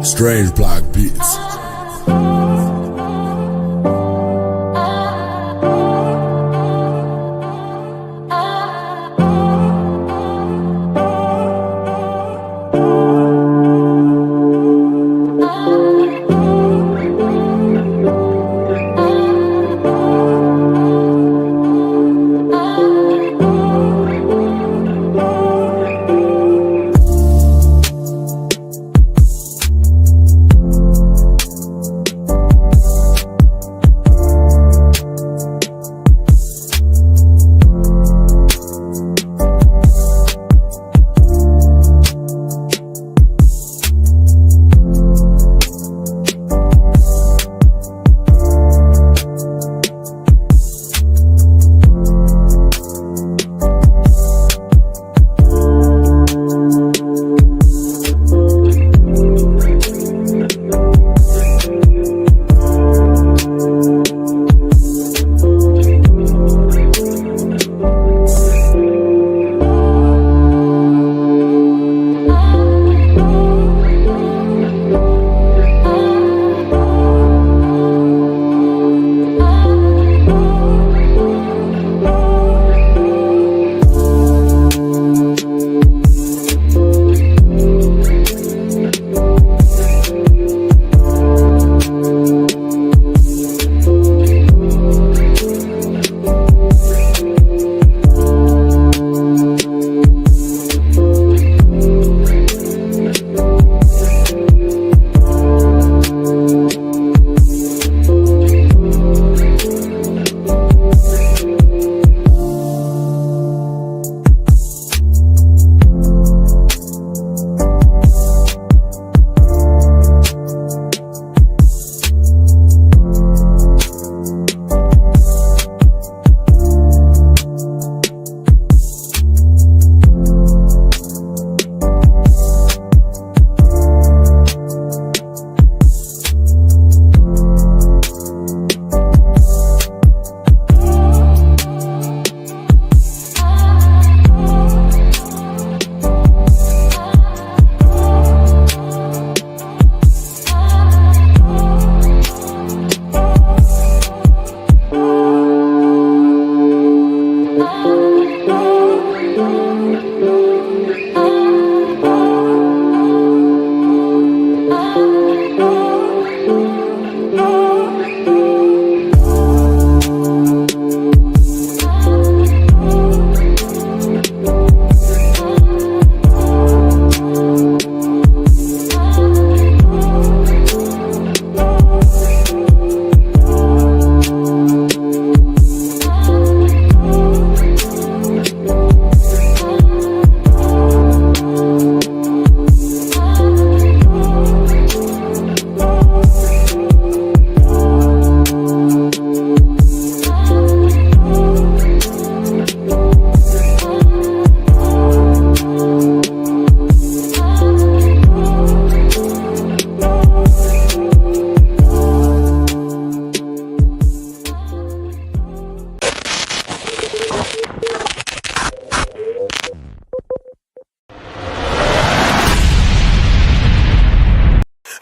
Strange Black Beats.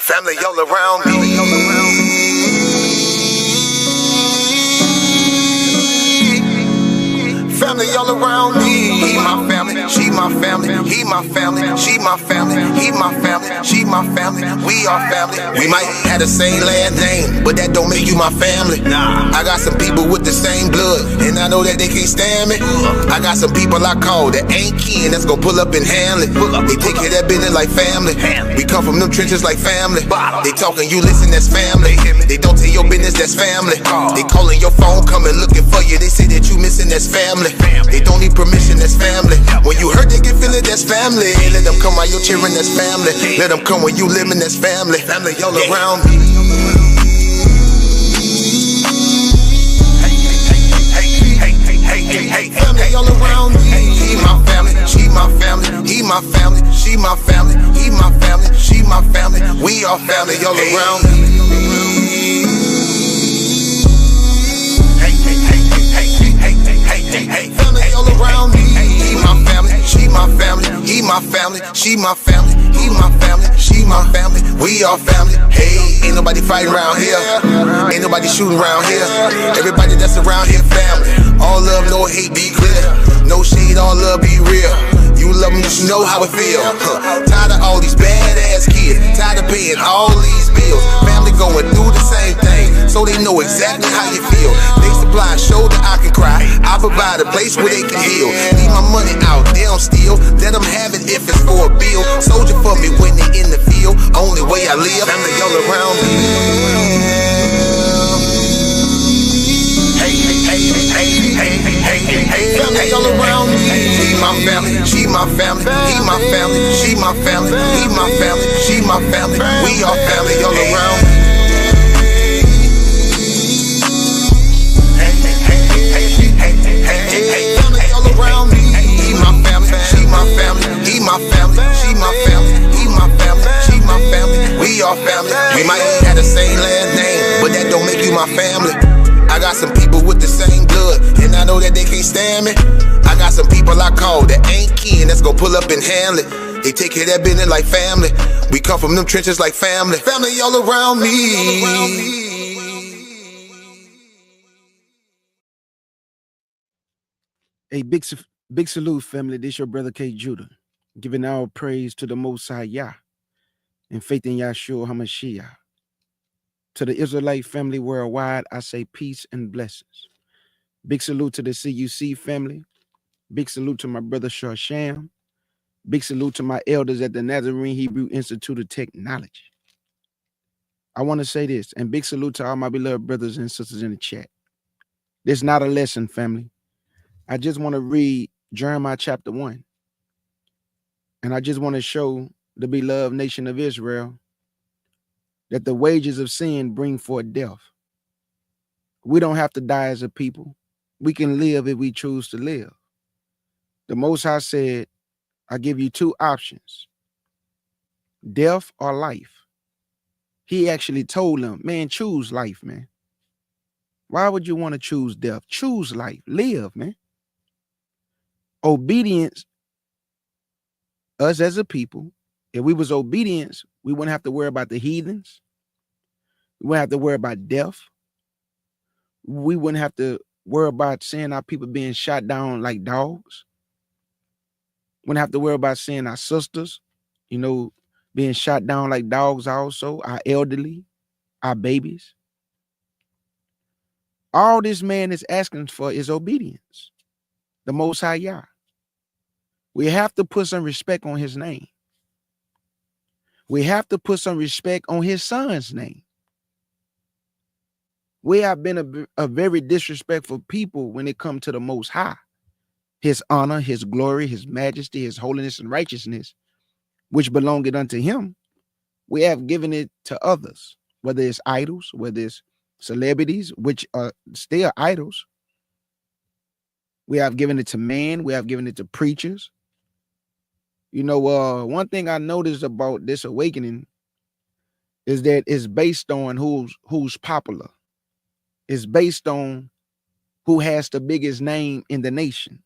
Family all around me. Family all around me. He my family, she my family. He my family, she my family. He my family, she my family. We are family. We might have the same last name, but that don't make you my family. I got some people with the same blood, and I know that they can't stand me. I got some people I call that ain't kin, that's gonna pull up and handle it. They take care of that business like family. We come from them trenches like family. They talking, you listen, that's family. They don't tell your business, that's family. They calling your phone, coming looking for you. They say that you missing, that's family. They don't need permission, that's family. When you hurt, they can feel it, that's family. Let them come while you're cheering, that's family. Let them come when you living, that's family. Family all around me. Family all around me. He my family, she my family. He my family, she my family. He my family, she my family. We are family all around me. Family all around me. He my family, she my family. He my family, she my family. He my family, she my family. We all family. Hey, ain't nobody fighting around here. Ain't nobody shooting around here. Everybody that's around here family. All love, no hate, be clear. No shade, all love, be real. You love them, you know how it feel. Tired of all these badass kids. Tired of paying all these bills. Family going through the same thing, so they know exactly how you feel. They supply a shoulder I can cry. I provide a place where they can heal. Leave my money out, they don't steal. Let them have it if it's for a bill. Soldier for me when they in the field. Only way I live, family all around me. Family all around me. She my family, she my family, he my family, she my family, he my family, she my family. We all family all around me. Family all around me. He my family, she my family, he my family, she my family, he my family, she my family. We all family. We might have the same last name, but that don't make you my family. I got some people with the same blood, and I know that they can't stand me. I got some people I call that ain't kin, that's gonna pull up and handle it. They take care of that business like family. We come from them trenches like family. Family all around me. A big salute, family. This your brother K. Judah, giving all praise to the Most High Yah and faith in Yahshua HaMashiach. To the Israelite family worldwide, I say peace and blessings. Big salute to the CUC family. Big salute to my brother Sham. Big salute to my elders at the Nazarene Hebrew Institute of Technology. I want to say this, and big salute to all my beloved brothers and sisters in the chat. This is not a lesson, family. I just want to read Jeremiah chapter 1. And I just want to show the beloved nation of Israel that the wages of sin bring forth death. We don't have to die as a people. We can live if we choose to live. The Most High said, I give you two options, death or life. He actually told them, man, choose life, man. Why would you want to choose death? Choose life, live, man. Obedience, us as a people, if we was obedience, we wouldn't have to worry about the heathens. We wouldn't have to worry about death. We wouldn't have to worry about seeing our people being shot down like dogs. Wouldn't have to worry about seeing our sisters, being shot down like dogs also, our elderly, our babies. All this man is asking for is obedience. The Most High Yah. We have to put some respect on his name. We have to put some respect on his son's name. We have been a very disrespectful people when it comes to the Most High. His honor, his glory, his majesty, his holiness and righteousness, which belongeth unto him. We have given it to others, whether it's idols, whether it's celebrities, which are still idols. We have given it to man. We have given it to preachers. One thing I noticed about this awakening is that it's based on who's popular. It's based on who has the biggest name in the nation.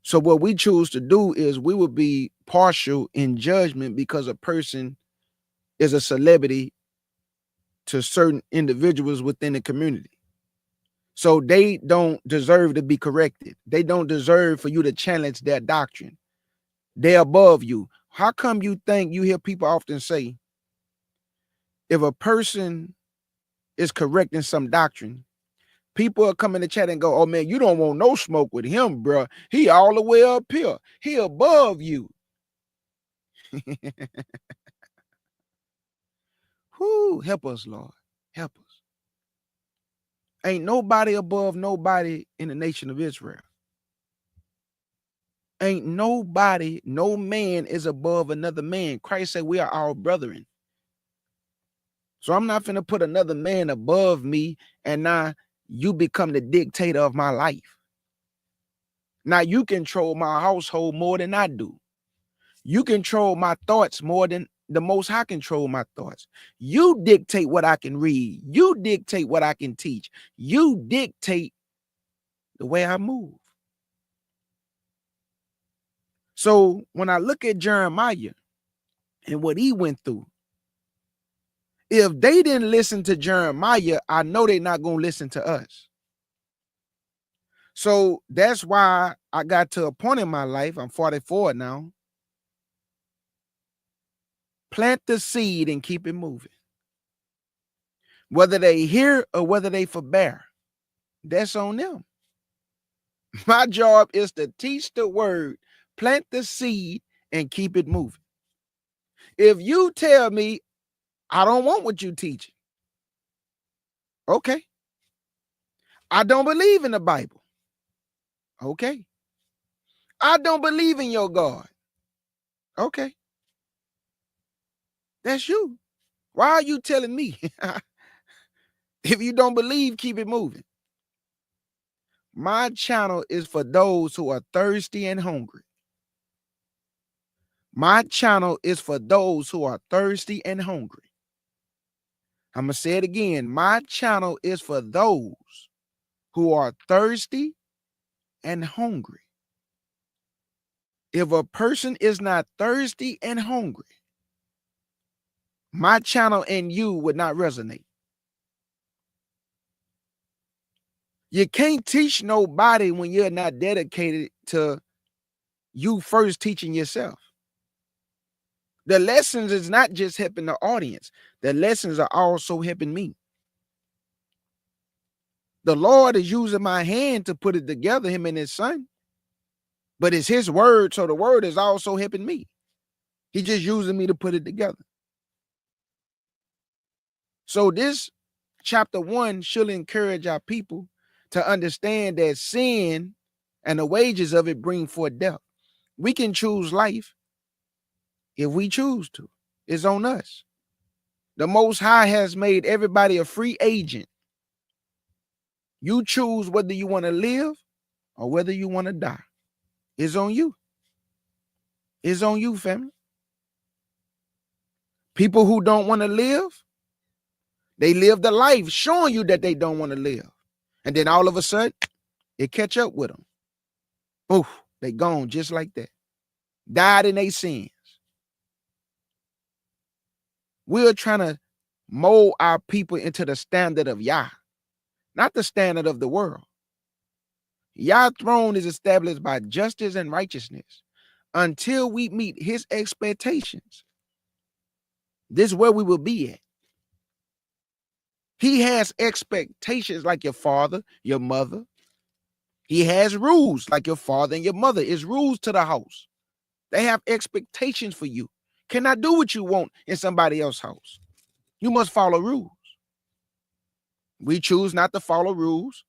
So what we choose to do is we will be partial in judgment because a person is a celebrity to certain individuals within the community. So they don't deserve to be corrected. They don't deserve for you to challenge their doctrine. They're above you. How come you hear people often say, if a person is correcting some doctrine, people are coming to chat and go, oh man, you don't want no smoke with him, bro. He all the way up here. He above you. Whoo, help us, Lord. Help us. Ain't nobody above nobody in the nation of Israel. Ain't nobody, no man is above another man. Christ said we are our brethren. So I'm not finna put another man above me and now you become the dictator of my life. Now you control my household more than I do. You control my thoughts more than the Most High control my thoughts. You dictate what I can read. You dictate what I can teach. You dictate the way I move. So when I look at Jeremiah, and what he went through. If they didn't listen to Jeremiah, I know they're not going to listen to us. So that's why I got to a point in my life, I'm 44 now, plant the seed and keep it moving. Whether they hear or whether they forbear, that's on them. My job is to teach the word, plant the seed, and keep it moving. If you tell me, I don't want what you teaching, okay. I don't believe in the Bible, okay. I don't believe in your God, okay. That's you. Why are you telling me? If you don't believe, keep it moving. My channel is for those who are thirsty and hungry. My channel is for those who are thirsty and hungry. I'm going to say it again. My channel is for those who are thirsty and hungry. If a person is not thirsty and hungry, my channel and you would not resonate. You can't teach nobody when you're not dedicated to you first teaching yourself. The lessons is not just helping the audience. The lessons are also helping me. The Lord is using my hand to put it together, him and his son. But it's his word, so the word is also helping me. He's just using me to put it together. So this chapter 1 should encourage our people to understand that sin and the wages of it bring forth death. We can choose life if we choose to. It's on us. The Most High has made everybody a free agent. You choose whether you want to live or whether you want to die. It's on you. It's on you, family. People who don't want to live, they live the life showing you that they don't want to live. And then all of a sudden, it catch up with them. Oof, they gone just like that. Died in their sins. We're trying to mold our people into the standard of Yah, not the standard of the world. Yah's throne is established by justice and righteousness. Until we meet his expectations, this is where we will be at. He has expectations like your father, your mother. He has rules like your father and your mother. Is rules to the house. They have expectations for you. Cannot do what you want in somebody else's house. You must follow rules. We choose not to follow rules,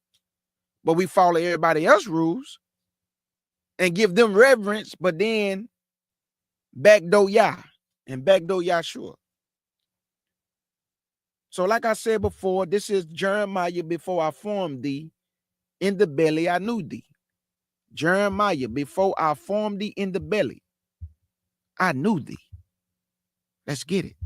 but we follow everybody else's rules and give them reverence, but then backdoor Yah and backdoor Yahshua. So like I said before, this is Jeremiah, before I formed thee in the belly, I knew thee. Jeremiah, before I formed thee in the belly, I knew thee. Let's get it.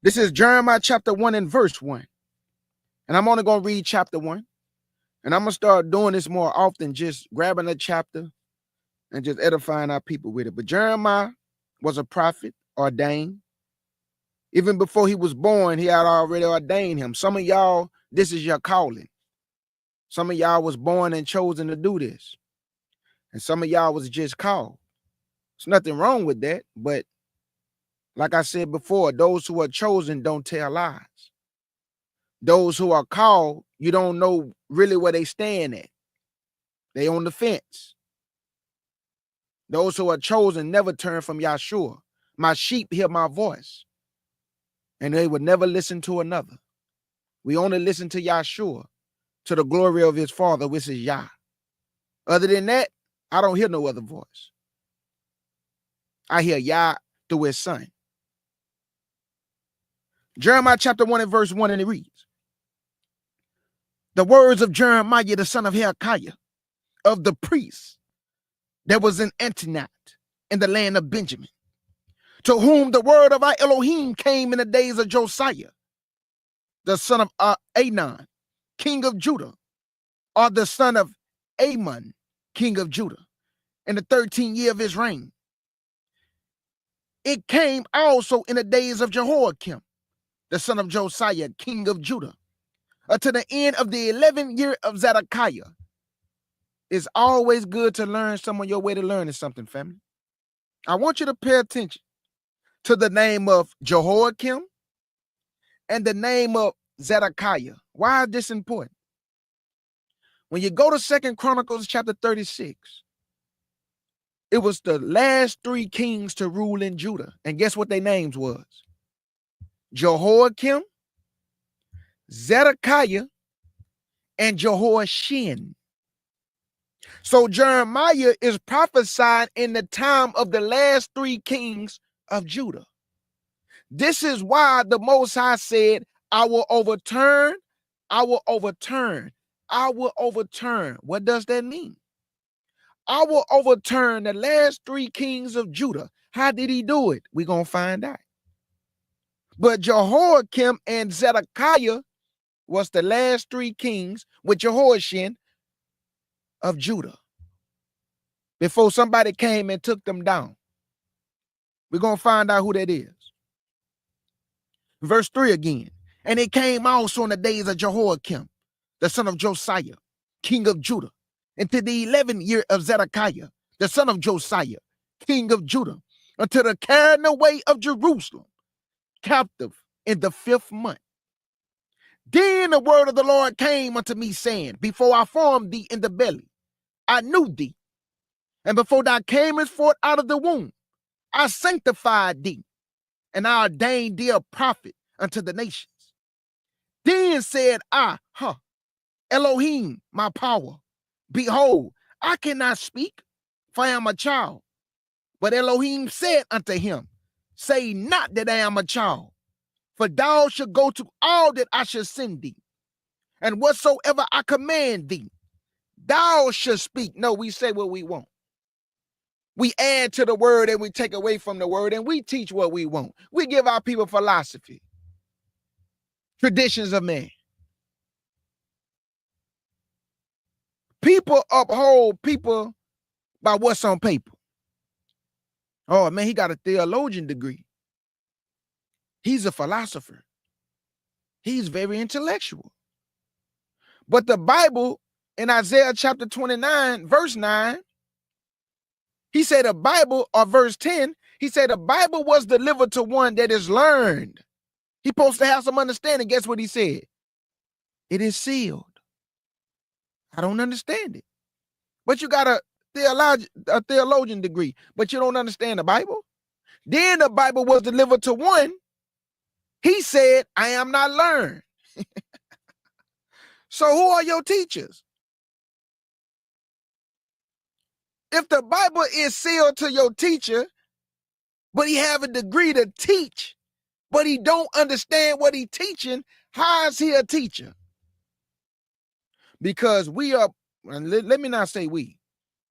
This is Jeremiah chapter 1 and verse 1. And I'm only going to read chapter 1. And I'm going to start doing this more often, just grabbing a chapter and just edifying our people with it. But Jeremiah was a prophet, ordained. Even before he was born, he had already ordained him. Some of y'all, this is your calling. Some of y'all was born and chosen to do this. And some of y'all was just called. There's nothing wrong with that. But like I said before, those who are chosen don't tell lies. Those who are called, you don't know really where they stand at. They on the fence. Those who are chosen never turn from Yahshua. My sheep hear my voice, and they would never listen to another. We only listen to Yahshua, to the glory of his Father, which is Yah. Other than that, I don't hear no other voice. I hear Yah through his Son. Jeremiah chapter 1 and verse 1, and it reads, the words of Jeremiah, the son of Hilkiah, of the priests that was in Anathoth in the land of Benjamin, to whom the word of our Elohim came in the days of Josiah, the son of Amon, king of Judah, or the son of Amon, king of Judah, in the 13th year of his reign. It came also in the days of Jehoiakim, the son of Josiah, king of Judah, unto the end of the 11th year of Zedekiah. It's always good to learn some of your way to learning something, family. I want you to pay attention to the name of Jehoiakim and the name of Zedekiah. Why is this important? When you go to 2 Chronicles chapter 36, it was the last 3 kings to rule in Judah. And guess what their names was? Jehoiakim, Zedekiah, and Jehoiakim. So Jeremiah is prophesying in the time of the last 3 kings of Judah. This is why the Most High said, I will overturn, I will overturn, I will overturn. What does that mean? I will overturn the last 3 kings of Judah. How did he do it? We're going to find out. But Jehoiakim and Zedekiah was the last 3 kings with Jehoiakim of Judah before somebody came and took them down. We're going to find out who that is. Verse 3 again. And it came also in the days of Jehoiakim, the son of Josiah, king of Judah, into the 11th year of Zedekiah, the son of Josiah, king of Judah, until the carrying away of Jerusalem, captive in the 5th month. Then the word of the Lord came unto me, saying, before I formed thee in the belly, I knew thee. And before thou camest forth out of the womb, I sanctified thee, and I ordained thee a prophet unto the nations. Then said I, Elohim, my power, behold, I cannot speak, for I am a child. But Elohim said unto him, say not that I am a child, for thou shalt go to all that I shall send thee, and whatsoever I command thee, thou shalt speak. No, we say what we want. We add to the word and we take away from the word, and we teach what we want. We give our people philosophy, traditions of man. People uphold people by what's on paper. Oh man, he got a theologian degree. He's a philosopher. He's very intellectual. But the Bible in Isaiah chapter 29, verse 9, he said the Bible, or verse 10, he said the Bible was delivered to one that is learned. He's supposed to have some understanding. Guess what he said? It is sealed. I don't understand it. But you got a theologian degree, but you don't understand the Bible? Then the Bible was delivered to one. He said, I am not learned. So who are your teachers? If the Bible is sealed to your teacher, but he have a degree to teach, but he don't understand what he teaching, how is he a teacher? Because we are, and let me not say we,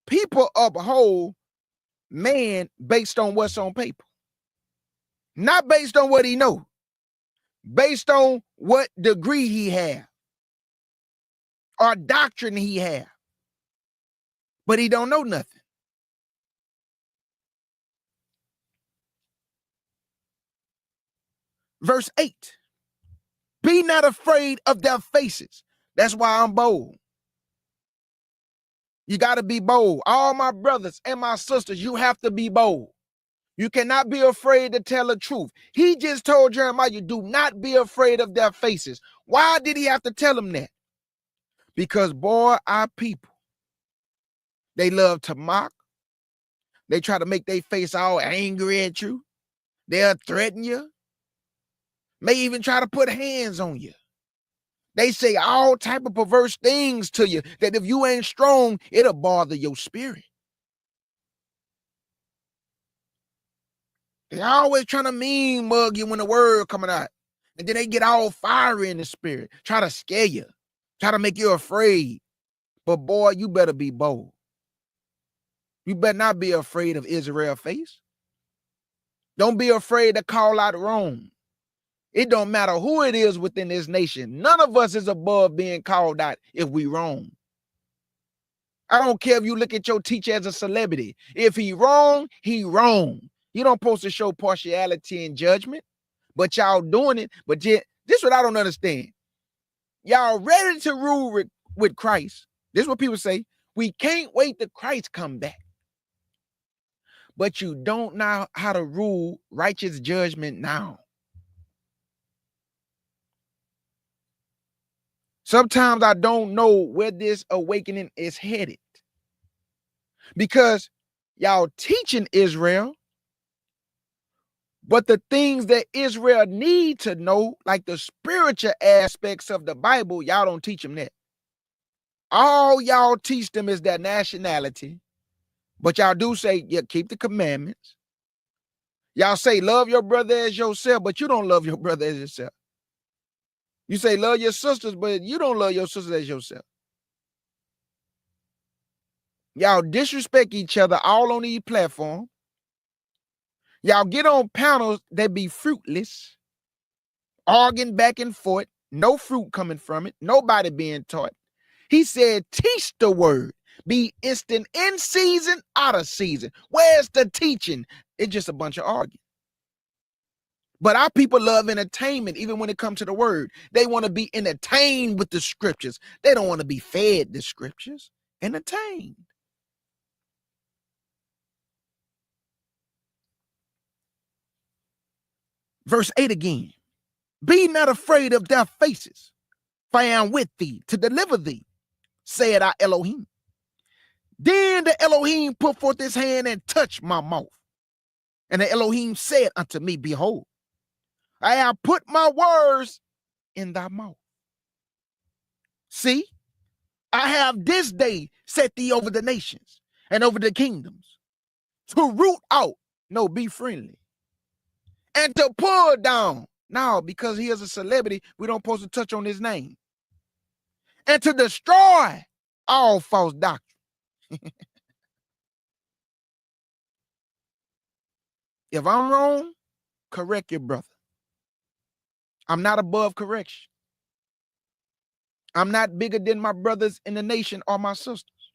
people uphold man based on what's on paper. Not based on what he know, based on what degree he have or doctrine he have. But he don't know nothing. Verse 8. Be not afraid of their faces. That's why I'm bold. You got to be bold. All my brothers and my sisters, you have to be bold. You cannot be afraid to tell the truth. He just told Jeremiah, do not be afraid of their faces. Why did he have to tell him that? Because, boy, our people, they love to mock. They try to make their face all angry at you. They'll threaten you. May even try to put hands on you. They say all type of perverse things to you that if you ain't strong, it'll bother your spirit. They always trying to mean mug you when the word coming out. And then they get all fiery in the spirit, try to scare you, try to make you afraid. But boy, you better be bold. You better not be afraid of Israel's face. Don't be afraid to call out Rome. It don't matter who it is within this nation. None of us is above being called out if we wrong. I don't care if you look at your teacher as a celebrity. If he wrong, he wrong. You don't supposed to show partiality and judgment, but y'all doing it. But this is what I don't understand. Y'all ready to rule with Christ. This is what people say. We can't wait till Christ come back. But you don't know how to rule righteous judgment now. Sometimes I don't know where this awakening is headed. Because y'all teaching Israel, but the things that Israel need to know, like the spiritual aspects of the Bible, y'all don't teach them that. All y'all teach them is their nationality. But y'all do say, yeah, keep the commandments. Y'all say, love your brother as yourself, but you don't love your brother as yourself. You say, love your sisters, but you don't love your sisters as yourself. Y'all disrespect each other all on these platforms. Y'all get on panels that be fruitless, arguing back and forth, no fruit coming from it, nobody being taught. He said, teach the word. Be instant in season, out of season. Where's the teaching? It's just a bunch of arguing. But our people love entertainment, even when it comes to the word. They want to be entertained with the scriptures. They don't want to be fed the scriptures. Entertained. Verse 8 again. Be not afraid of their faces, for I am with thee to deliver thee, said our Elohim. Then the Elohim put forth his hand and touched my mouth. And the Elohim said unto me, behold, I have put my words in thy mouth. See, I have this day set thee over the nations and over the kingdoms to root out, no, be friendly, and to pull down. Now, because he is a celebrity, we don't supposed to touch on his name. And to destroy all false doctrine. If I'm wrong, correct your brother. I'm not above correction. I'm not bigger than my brothers in the nation or my sisters.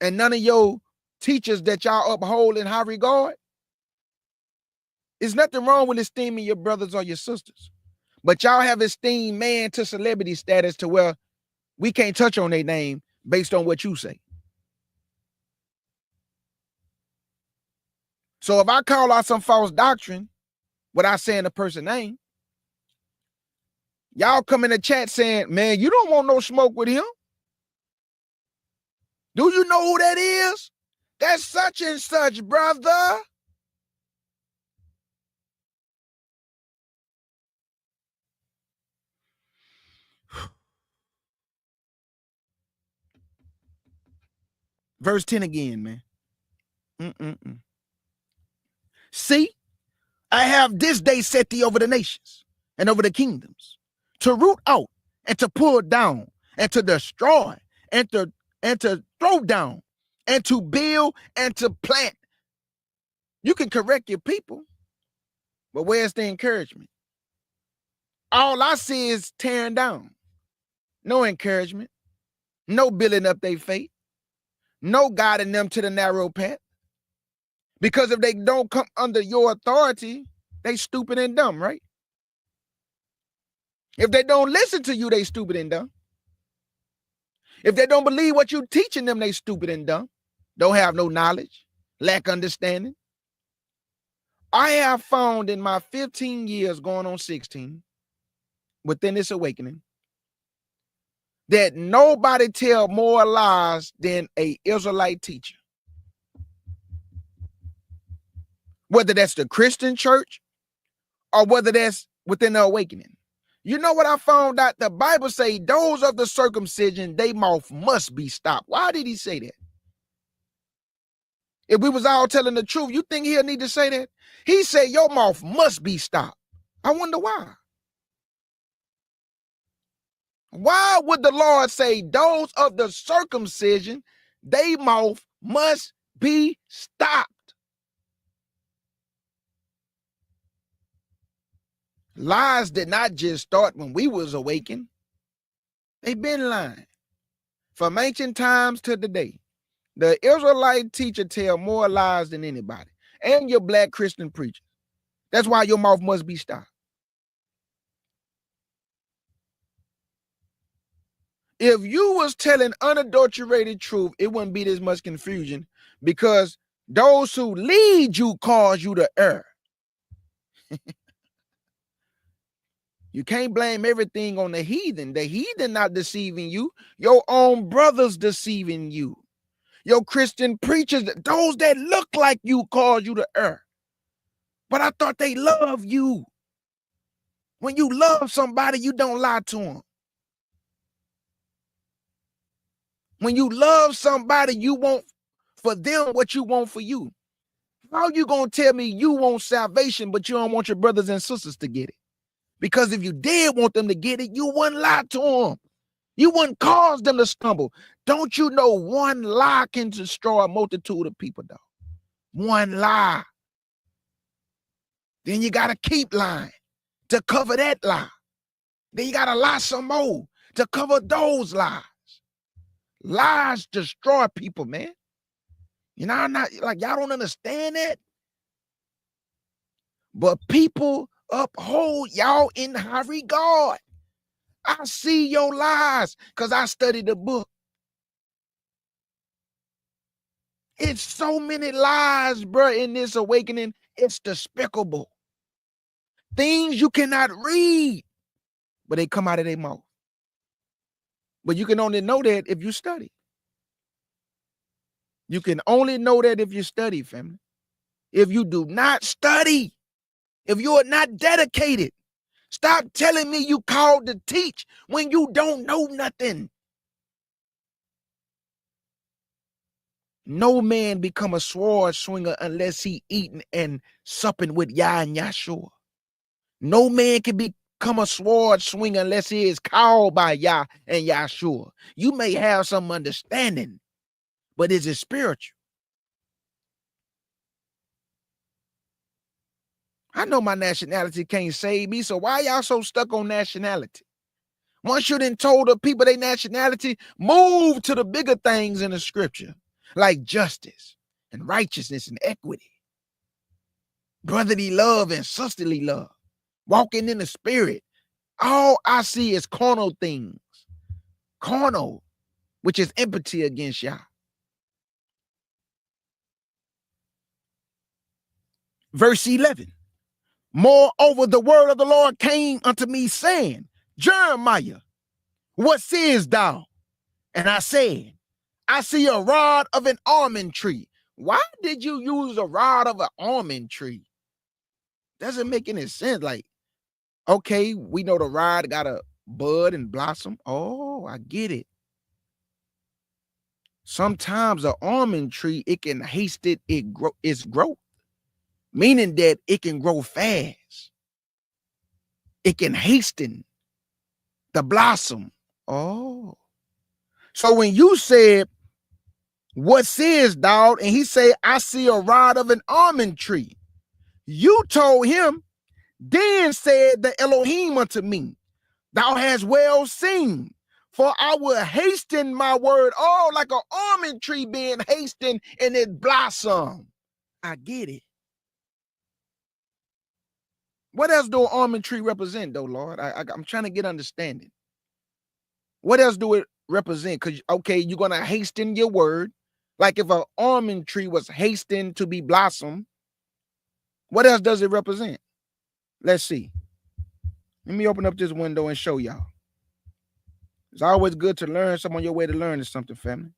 And none of your teachers that y'all uphold in high regard, there's nothing wrong with esteeming your brothers or your sisters. But y'all have esteemed man to celebrity status to where we can't touch on their name based on what you say. So if I call out some false doctrine without saying the person's name, y'all come in the chat saying, man, you don't want no smoke with him. Do you know who that is? That's such and such, brother. Verse 10 again, man. See, I have this day set thee over the nations and over the kingdoms to root out and to pull down and to destroy and to throw down and to build and to plant. You can correct your people, but where's the encouragement? All I see is tearing down. No encouragement. No building up their faith. No guiding them to the narrow path. Because if they don't come under your authority, they stupid and dumb, right? If they don't listen to you, they stupid and dumb. If they don't believe what you're teaching them, they stupid and dumb. Don't have no knowledge, lack understanding. I have found in my 15 years going on 16 within this awakening that nobody tell more lies than a Israelite teacher. Whether that's the Christian church or whether that's within the awakening. You know what I found out? The Bible say those of the circumcision, they mouth must be stopped. Why did he say that? If we was all telling the truth, you think he'll need to say that? He said your mouth must be stopped. I wonder why. Why would the Lord say those of the circumcision, they mouth must be stopped? Lies did not just start when we was awakened. They've been lying from ancient times to today. The Israelite teacher tell more lies than anybody, and your black Christian preacher. That's why your mouth must be stopped. If you was telling unadulterated truth, it wouldn't be this much confusion, because those who lead you cause you to err. You can't blame everything on the heathen. The heathen not deceiving you. Your own brothers deceiving you. Your Christian preachers, those that look like you, cause you to err. But I thought they love you. When you love somebody, you don't lie to them. When you love somebody, you want for them what you want for you. How you gonna tell me you want salvation, but you don't want your brothers and sisters to get it? Because if you did want them to get it, you wouldn't lie to them. You wouldn't cause them to stumble. Don't you know one lie can destroy a multitude of people, though? One lie. Then you got to keep lying to cover that lie. Then you got to lie some more to cover those lies. Lies destroy people, man. You know, I'm not like, y'all don't understand that. But people uphold y'all in high regard. I see your lies because I studied the book. It's so many lies, bro, in this awakening. It's despicable. Things you cannot read, but they come out of their mouth. But you can only know that if you study. You can only know that if you study, family. If you do not study, if you are not dedicated, stop telling me you called to teach when you don't know nothing. No man become a sword swinger unless he eating and supping with Yah and Yahshua. No man can become a sword swinger unless he is called by Yah and Yahshua. You may have some understanding, but is it spiritual? I know my nationality can't save me, so why y'all so stuck on nationality? Once you done told the people their nationality, move to the bigger things in the scripture, like justice and righteousness and equity, brotherly love and sisterly love, walking in the spirit. All I see is carnal things, carnal, which is empathy against Yah. Verse 11. Moreover, the word of the Lord came unto me, saying, Jeremiah, what seest thou? And I said, I see a rod of an almond tree. Why did you use a rod of an almond tree? Doesn't make any sense. Like, okay, we know the rod got a bud and blossom. Oh, I get it. Sometimes an almond tree, it can hasten its growth, meaning that it can grow fast. It can hasten the blossom. Oh. So when you said, what seest thou? And he said, I see a rod of an almond tree. You told him, then said the Elohim unto me, thou hast well seen, for I will hasten my word. Oh, like an almond tree being hastened in its blossom. I get it. What else do an almond tree represent, though, Lord? I'm trying to get understanding. What else do it represent? Because, okay, you're going to hasten your word. Like if an almond tree was hastened to be blossom, what else does it represent? Let's see. Let me open up this window and show y'all. It's always good to learn. Some on your way to learning something, family.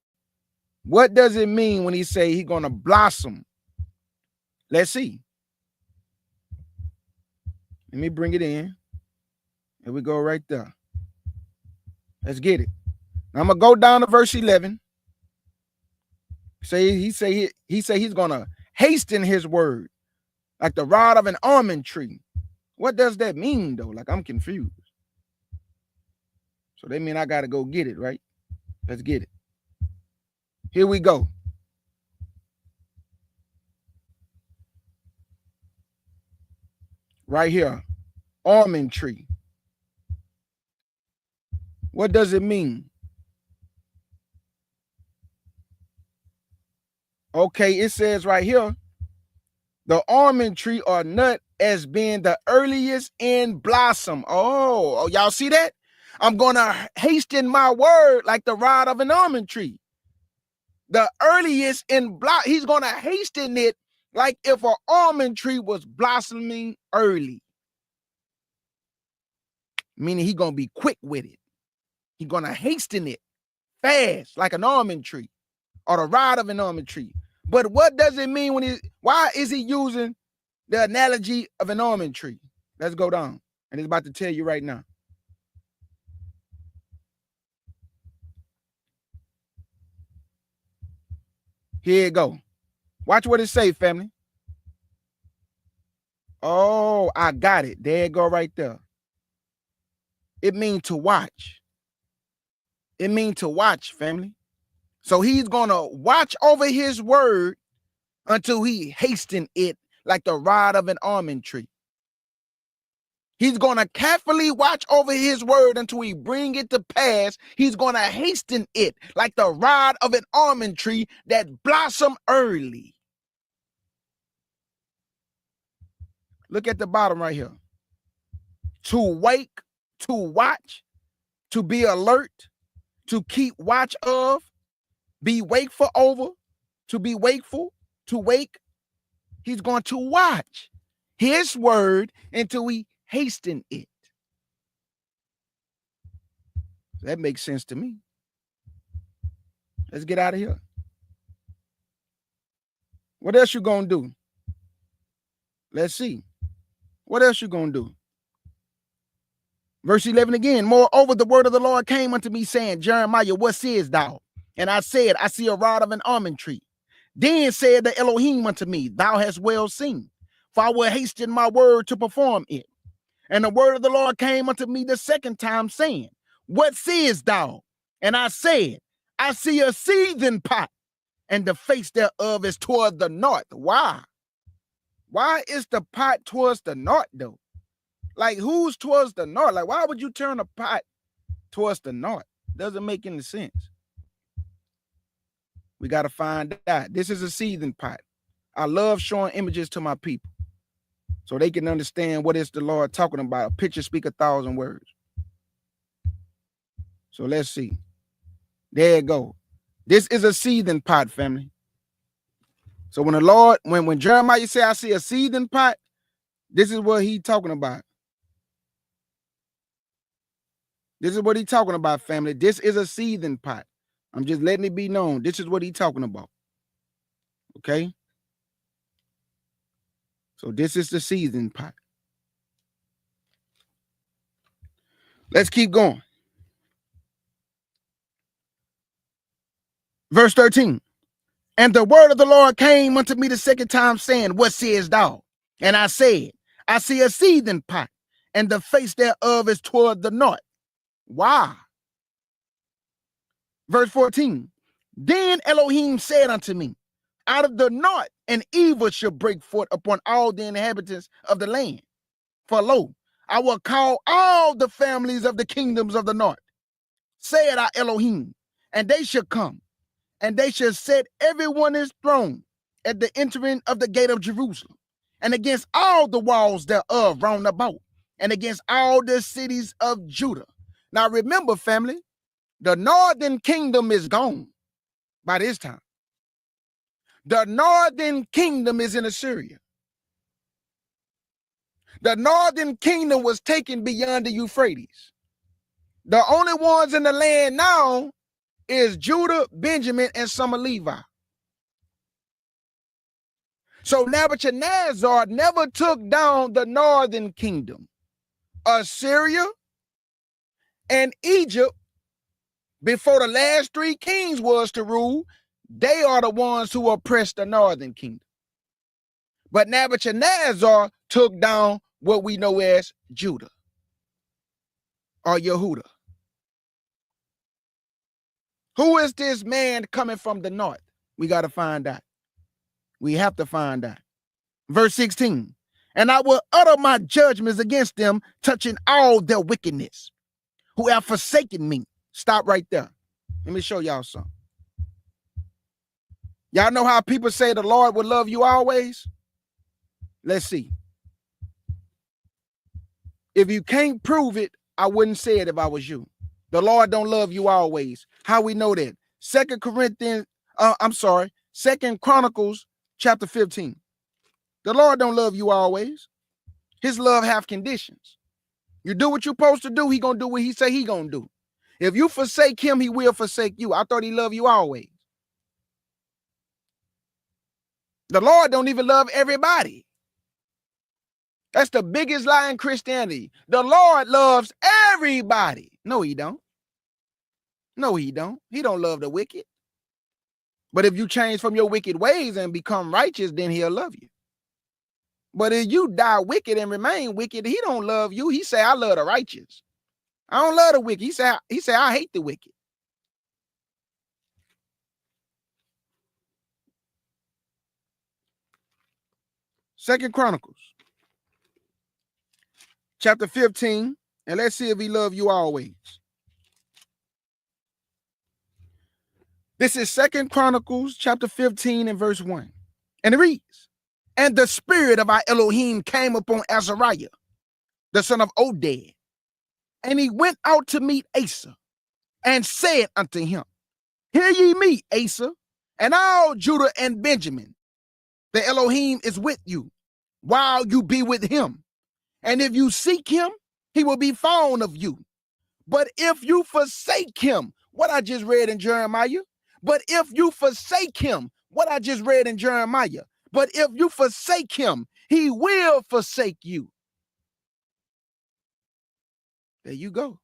What does it mean when he say he's going to blossom? Let's see. Let me bring it in. Here we go right there. Let's get it. Now I'm going to go down to verse 11. He say he's going to hasten his word like the rod of an almond tree. What does that mean, though? Like, I'm confused. So they mean I got to go get it, right? Let's get it. Here we go. Right here. Almond tree. What does it mean? Okay, it says right here, the almond tree or nut as being the earliest in blossom. Oh, y'all see that? I'm going to hasten my word like the rod of an almond tree. The earliest in blossom. He's going to hasten it like if an almond tree was blossoming early. Meaning he's going to be quick with it. He's going to hasten it fast like an almond tree or the rod of an almond tree. But what does it mean when why is he using the analogy of an almond tree? Let's go down. And it's about to tell you right now. Here you go. Watch what it say, family. Oh, I got it. There you go right there. It means to watch. It means to watch, family. So he's going to watch over his word until he hasten it like the rod of an almond tree. He's going to carefully watch over his word until he bring it to pass. He's going to hasten it like the rod of an almond tree that blossom early. Look at the bottom right here. To wake, to watch, to be alert, to keep watch of, be wakeful over, to be wakeful, to wake. He's going to watch his word until he hasten it. That makes sense to me. Let's get out of here. What else you gonna do? Let's see. What else you gonna do? Verse 11 again. Moreover, the word of the Lord came unto me, saying, Jeremiah, what sayest thou? And I said, I see a rod of an almond tree. Then said the Elohim unto me, thou hast well seen, for I will hasten my word to perform it. And the word of the Lord came unto me the second time, saying, what seest thou? And I said, I see a seething pot, and the face thereof is toward the north. Why? Why is the pot towards the north, though? Like, who's towards the north? Like, why would you turn a pot towards the north? Doesn't make any sense. We got to find out. This is a seething pot. I love showing images to my people so they can understand what is the Lord talking about. A picture speak 1,000 words. So let's see. There you go. This is a seething pot, family. So when the Lord, when Jeremiah said, I see a seething pot, this is what he's talking about. This is what he's talking about, family. This is a seething pot. I'm just letting it be known. This is what he's talking about. Okay? So this is the seething pot. Let's keep going. Verse 13. And the word of the Lord came unto me the second time, saying, what sayest thou? And I said, I see a seething pot, and the face thereof is toward the north. Why? Verse 14. Then Elohim said unto me, out of the north an evil shall break forth upon all the inhabitants of the land. For lo, I will call all the families of the kingdoms of the north, said I Elohim, and they shall come, and they shall set everyone his throne at the entering of the gate of Jerusalem, and against all the walls thereof round about, and against all the cities of Judah. Now remember, family, the northern kingdom is gone by this time. The northern kingdom is in Assyria. The northern kingdom was taken beyond the Euphrates. The only ones in the land now is Judah, Benjamin, and some of Levi. So Nebuchadnezzar never took down the northern kingdom. Assyria and Egypt, before the last three kings was to rule, they are the ones who oppressed the northern kingdom. But Nebuchadnezzar took down what we know as Judah or Yehuda. Who is this man coming from the north? We got to find out. We have to find out. Verse 16. And I will utter my judgments against them, touching all their wickedness, who have forsaken me. Stop right there. Let me show y'all something. Y'all know how people say the Lord will love you always? Let's see. If you can't prove it, I wouldn't say it if I was you. The Lord don't love you always. How we know that? 2 Chronicles chapter 15. The Lord don't love you always. His love have conditions. You do what you're supposed to do, he gonna do what he say he gonna do. If you forsake him, he will forsake you. I thought he loved you always. The Lord don't even love everybody. That's the biggest lie in Christianity. The Lord loves everybody. No, he don't. No, he don't. He don't love the wicked. But if you change from your wicked ways and become righteous, then he'll love you. But if you die wicked and remain wicked, he don't love you. He say, I love the righteous. I don't love the wicked. He say, I hate the wicked. Second Chronicles chapter 15, and let's see if he love you always. This is 2 Chronicles chapter 15 and verse 1. And it reads, and the spirit of our Elohim came upon Azariah, the son of Oded, and he went out to meet Asa, and said unto him, hear ye me, Asa, and all Judah and Benjamin. The Elohim is with you, while you be with him. And if you seek him, he will be found of you. But if you forsake him, what I just read in Jeremiah, but if you forsake him, what I just read in Jeremiah, but if you forsake him, he will forsake you. There you go.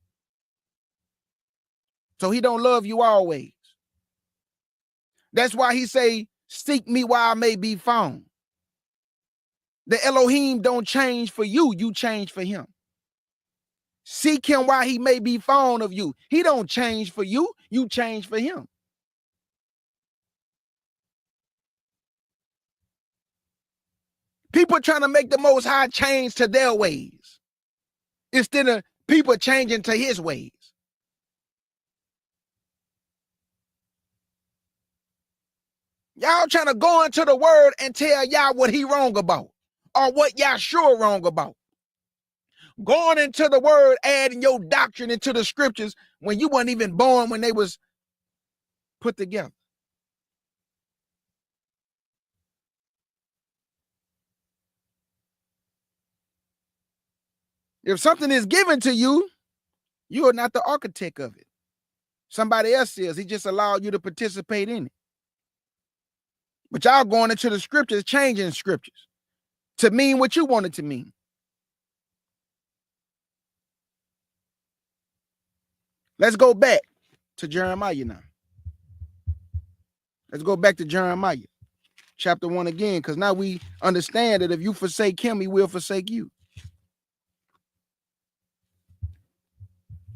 So he don't love you always. That's why he say, seek me while I may be found. The Elohim don't change for you, you change for him. Seek him while he may be found of you. He don't change for you, you change for him. People trying to make the Most High change to their ways instead of people changing to his ways. Y'all trying to go into the word and tell y'all what he wrong about or what y'all sure wrong about. Going into the word, adding your doctrine into the scriptures when you weren't even born when they was put together. If something is given to you, you are not the architect of it. Somebody else is. He just allowed you to participate in it. But y'all going into the scriptures, changing scriptures to mean what you want it to mean. Let's go back to Jeremiah now. Let's go back to Jeremiah chapter 1 again, because now we understand that if you forsake him, he will forsake you.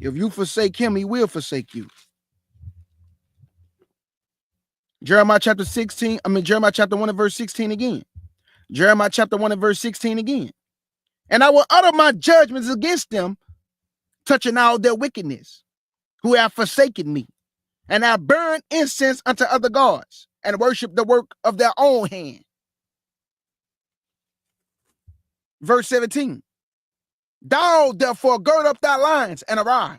If you forsake him, he will forsake you. Jeremiah chapter 1 and verse 16 again. Jeremiah chapter 1 and verse 16 again. And I will utter my judgments against them, touching all their wickedness, who have forsaken me, and have burned incense unto other gods, and worship the work of their own hand. Verse 17. Thou therefore gird up thy loins and arise,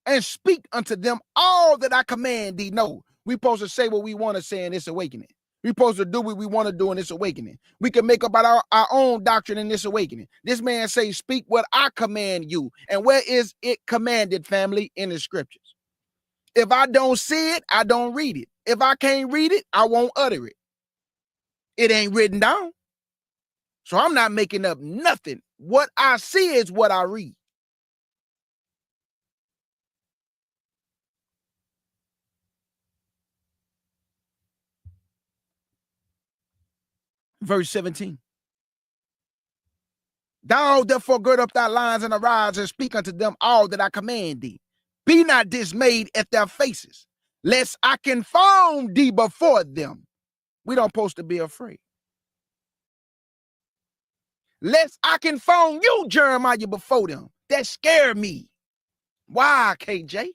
and speak unto them all that I command thee. No, we supposed to say what we want to say in this awakening. We supposed to do what we want to do in this awakening. We can make up our own doctrine in this awakening. This man says, speak what I command you. And where is it commanded, family? In the scriptures. If I don't see it, I don't read it. If I can't read it, I won't utter it. It ain't written down. So I'm not making up nothing. What I see is what I read. Verse 17. Thou therefore gird up thy loins and arise and speak unto them all that I command thee. Be not dismayed at their faces, lest I confound thee before them. We don't supposed to be afraid. Lest I confound you, Jeremiah, before them. That scare me. Why, KJ?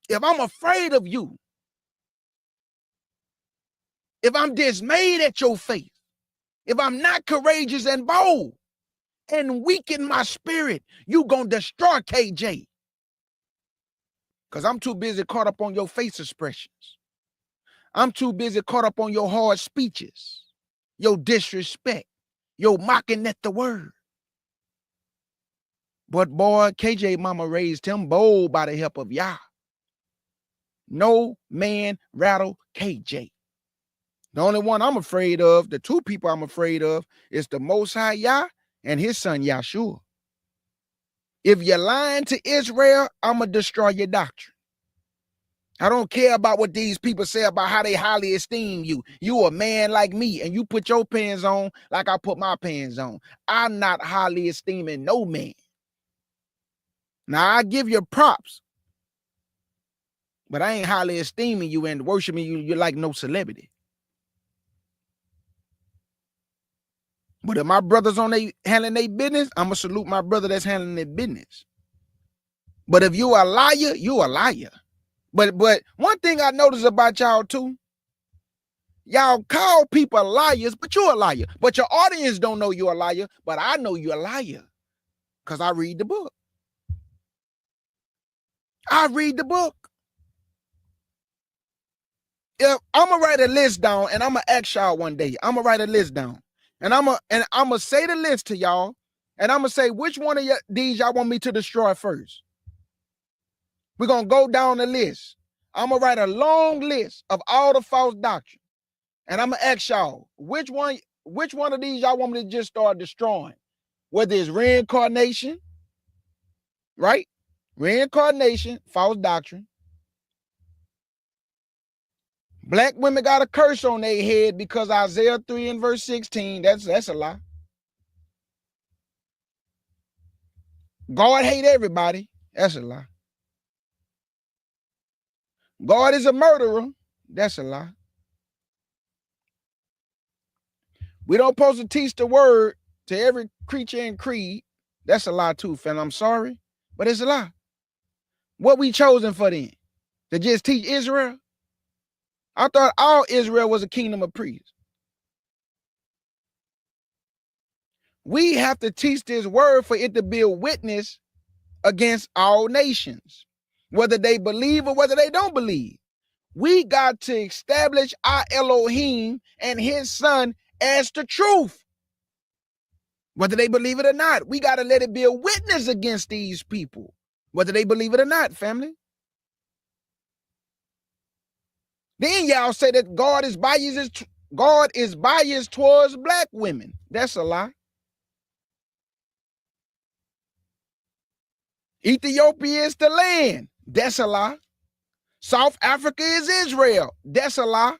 If I'm afraid of you, if I'm dismayed at your face, if I'm not courageous and bold and weak in my spirit, you gonna destroy KJ. Because I'm too busy caught up on your face expressions. I'm too busy caught up on your hard speeches, your disrespect, your mocking at the word. But boy, KJ mama raised him bold by the help of Yah. No man rattle KJ. The only one I'm afraid of, the two people I'm afraid of, is the Most High Yah and his son Yahshua. If you're lying to Israel, I'm going to destroy your doctrine. I don't care about what these people say about how they highly esteem you. You a man like me, and you put your pants on like I put my pants on. I'm not highly esteeming no man. Now, I give you props, but I ain't highly esteeming you and worshiping you. You're like no celebrity. But if my brothers on they handling their business, I'm going to salute my brother that's handling their business. But if you a liar, you a liar. But one thing I notice about y'all too, y'all call people liars, but you're a liar. But your audience don't know you're a liar, but I know you're a liar because I read the book. I read the book. If I'm going to write a list down and I'm going to ask y'all one day, I'm going to write a list down and I'm going to say the list to y'all and I'm going to say which one of these y'all want me to destroy first. We're going to go down the list. I'm going to write a long list of all the false doctrine. And I'm going to ask y'all, which one of these y'all want me to just start destroying? Whether it's reincarnation, right? Reincarnation, false doctrine. Black women got a curse on their head because Isaiah 3 and verse 16, that's a lie. God hate everybody. That's a lie. God is a murderer. That's a lie. We don't supposed to teach the word to every creature and creed. That's a lie too, fam. I'm sorry, but it's a lie. What we chosen for then? To just teach Israel? I thought all Israel was a kingdom of priests. We have to teach this word for it to be a witness against all nations, whether they believe or whether they don't believe. We got to establish our Elohim and his son as the truth. Whether they believe it or not, we got to let it be a witness against these people, whether they believe it or not, family. Then y'all say that God is biased towards black women. That's a lie. Ethiopia is the land. That's a lie. South Africa is Israel. That's a lie.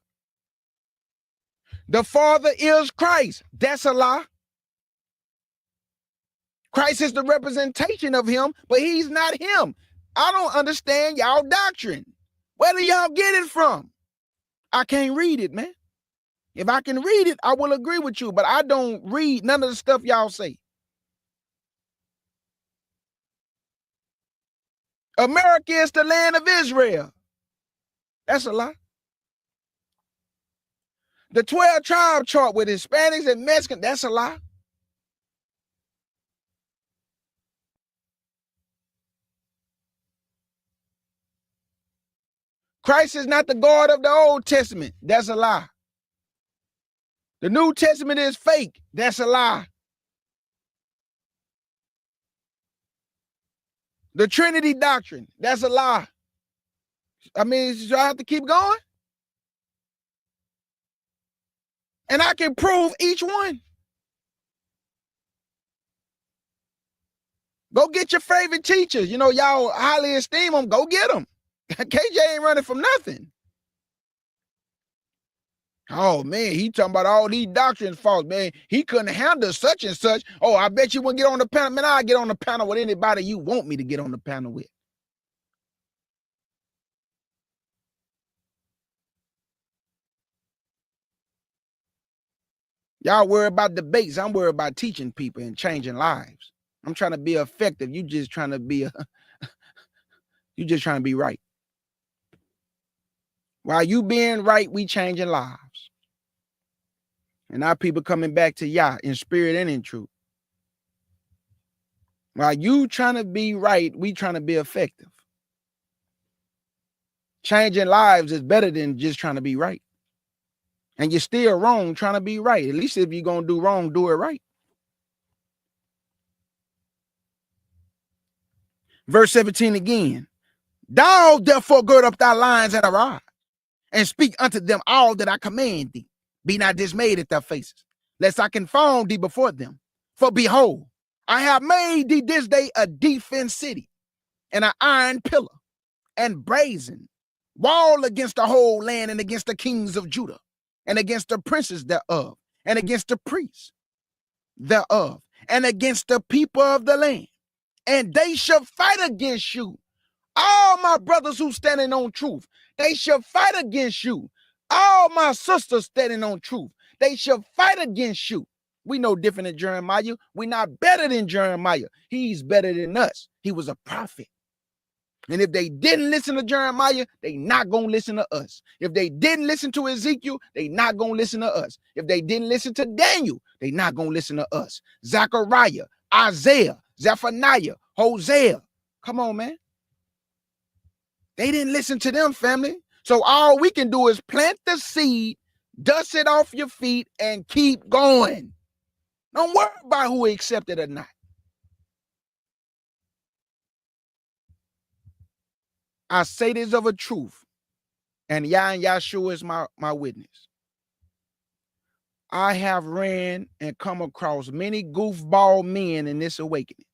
The Father is Christ. That's a lie. Christ is the representation of him, but he's not him. I don't understand y'all doctrine. Where do y'all get it from? I can't read it, man. If I can read it, I will agree with you, but I don't read none of the stuff y'all say. America is the land of Israel. That's a lie. The 12 tribe chart with Hispanics and Mexicans, that's a lie. Christ is not the God of the Old Testament. That's a lie. The New Testament is fake. That's a lie. The Trinity doctrine, that's a lie. I mean, do I have to keep going? And I can prove each one. Go get your favorite teachers. You know, y'all highly esteem them. Go get them. KJ ain't running from nothing. Oh, man, he talking about all these doctrines false, man. He couldn't handle such and such. Oh, I bet you wouldn't get on the panel. Man, I'll get on the panel with anybody you want me to get on the panel with. Y'all worry about debates. I'm worried about teaching people and changing lives. I'm trying to be effective. You just trying to be right. While you being right, we changing lives. And our people coming back to Yah in spirit and in truth. While you trying to be right, we trying to be effective. Changing lives is better than just trying to be right. And you're still wrong trying to be right. At least if you're going to do wrong, do it right. Verse 17 again. Thou therefore gird up thy loins and arise, and speak unto them all that I command thee. Be not dismayed at their faces, lest I confound thee before them. For behold, I have made thee this day a defense city, and an iron pillar, and brazen wall against the whole land, and against the kings of Judah, and against the princes thereof, and against the priests thereof, and against the people of the land. And they shall fight against you. All my brothers who standing on truth, they shall fight against you. All my sisters standing on truth, they shall fight against you. We know different than Jeremiah. We're not better than Jeremiah. He's better than us. He was a prophet. And if they didn't listen to Jeremiah, they not going to listen to us. If they didn't listen to Ezekiel, they not going to listen to us. If they didn't listen to Daniel, they not going to listen to us. Zechariah, Isaiah, Zephaniah, Hosea. Come on, man. They didn't listen to them, family. So all we can do is plant the seed, dust it off your feet, and keep going. Don't worry about who accepted or not. I say this of a truth, and Yah and Yahshua is my witness. I have ran and come across many goofball men in this awakening,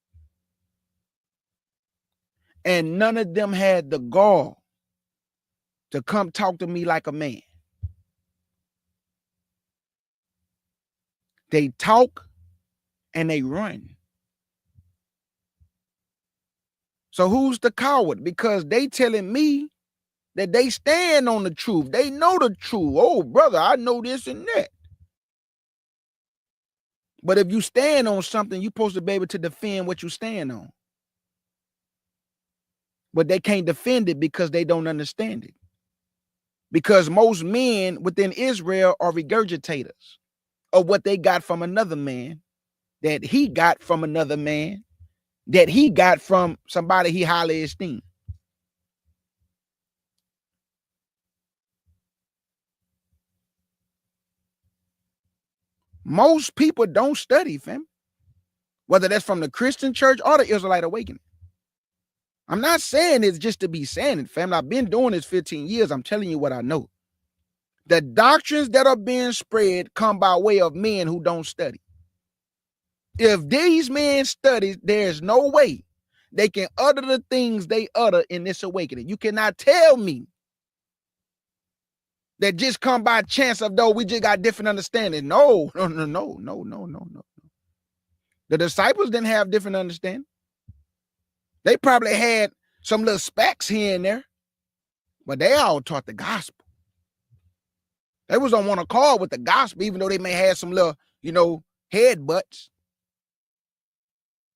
and none of them had the gall to come talk to me like a man. They talk and they run. So who's the coward? Because they telling me that they stand on the truth. They know the truth. Oh, brother, I know this and that. But if you stand on something, you're supposed to be able to defend what you stand on. But they can't defend it because they don't understand it. Because most men within Israel are regurgitators of what they got from another man, that he got from another man, that he got from somebody he highly esteemed. Most people don't study, fam. Whether that's from the Christian church or the Israelite awakening. I'm not saying it's just to be saying it, fam. I've been doing this 15 years. I'm telling you what I know. The doctrines that are being spread come by way of men who don't study. If these men study, there's no way they can utter the things they utter in this awakening. You cannot tell me that just come by chance of though we just got different understanding. No. The disciples didn't have different understanding. They probably had some little specks here and there, but they all taught the gospel. They was on one accord with the gospel, even though they may have some little, head butts.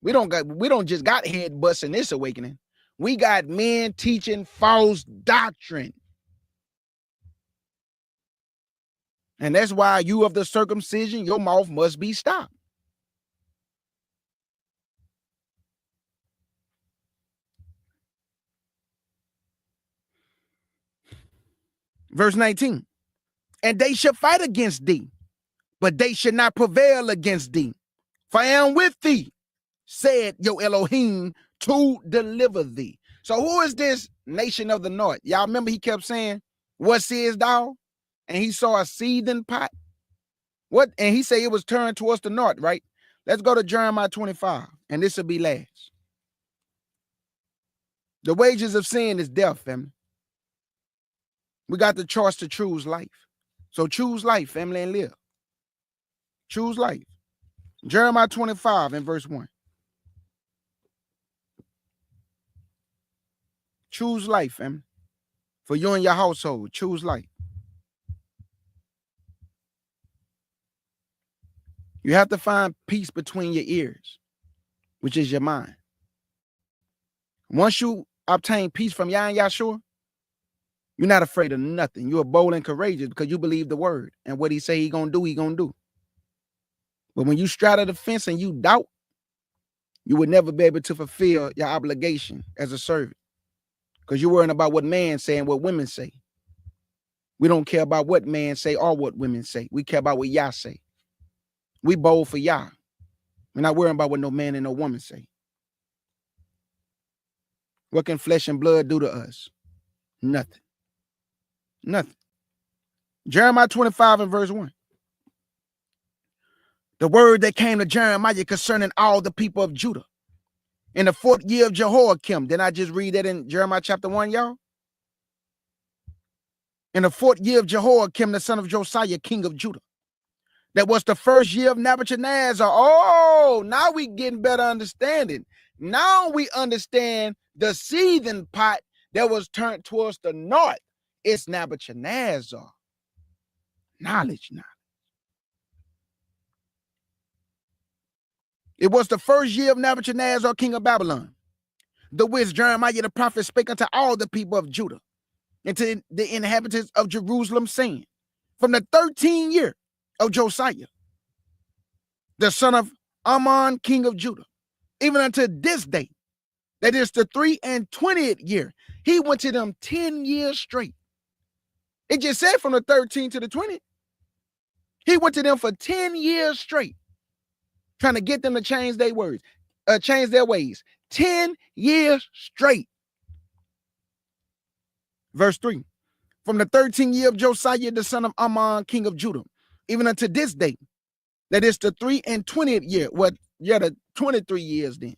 We don't just got head butts in this awakening. We got men teaching false doctrine. And that's why you of the circumcision, your mouth must be stopped. Verse 19. And they shall fight against thee, but they should not prevail against thee. For I am with thee, said your Elohim, to deliver thee. So who is this nation of the north? Y'all remember he kept saying, what seest thou? And he saw a seething pot. What? And he said it was turned towards the north, right? Let's go to Jeremiah 25, and this will be last. The wages of sin is death, family. We got the choice to choose life. So choose life, family, and live. Choose life. Jeremiah 25 and verse 1. Choose life, family. For you and your household, choose life. You have to find peace between your ears, which is your mind. Once you obtain peace from Yah and Yahshua, you're not afraid of nothing. You are bold and courageous because you believe the word. And what he say he gonna do, he gonna do. But when you straddle the fence and you doubt, you would never be able to fulfill your obligation as a servant. Because you're worrying about what man say and what women say. We don't care about what man say or what women say. We care about what Yah say. We bold for Yah. We're not worrying about what no man and no woman say. What can flesh and blood do to us? Nothing. Nothing. Jeremiah 25 and verse 1. The word that came to Jeremiah concerning all the people of Judah in the 4th year of Jehoiakim. Didn't I just read that in Jeremiah chapter 1, y'all? In the 4th year of Jehoiakim, the son of Josiah, king of Judah. That was the 1st year of Nebuchadnezzar. Oh, now we getting better understanding. Now we understand the seething pot that was turned towards the north. It's Nebuchadnezzar. Knowledge now. It was the 1st year of Nebuchadnezzar, king of Babylon, the which Jeremiah the prophet spake unto all the people of Judah and to the inhabitants of Jerusalem, saying, from the 13th year of Josiah, the son of Amon, king of Judah, even unto this day, that is the 23rd year, he went to them 10 years straight. It just said from the 13th to the 20th. He went to them for 10 years straight, trying to get them to change their words, change their ways. 10 years straight. Verse 3. From the 13th year of Josiah, the son of Amon, king of Judah, even unto this day, that is the 23rd year. The 23 years then.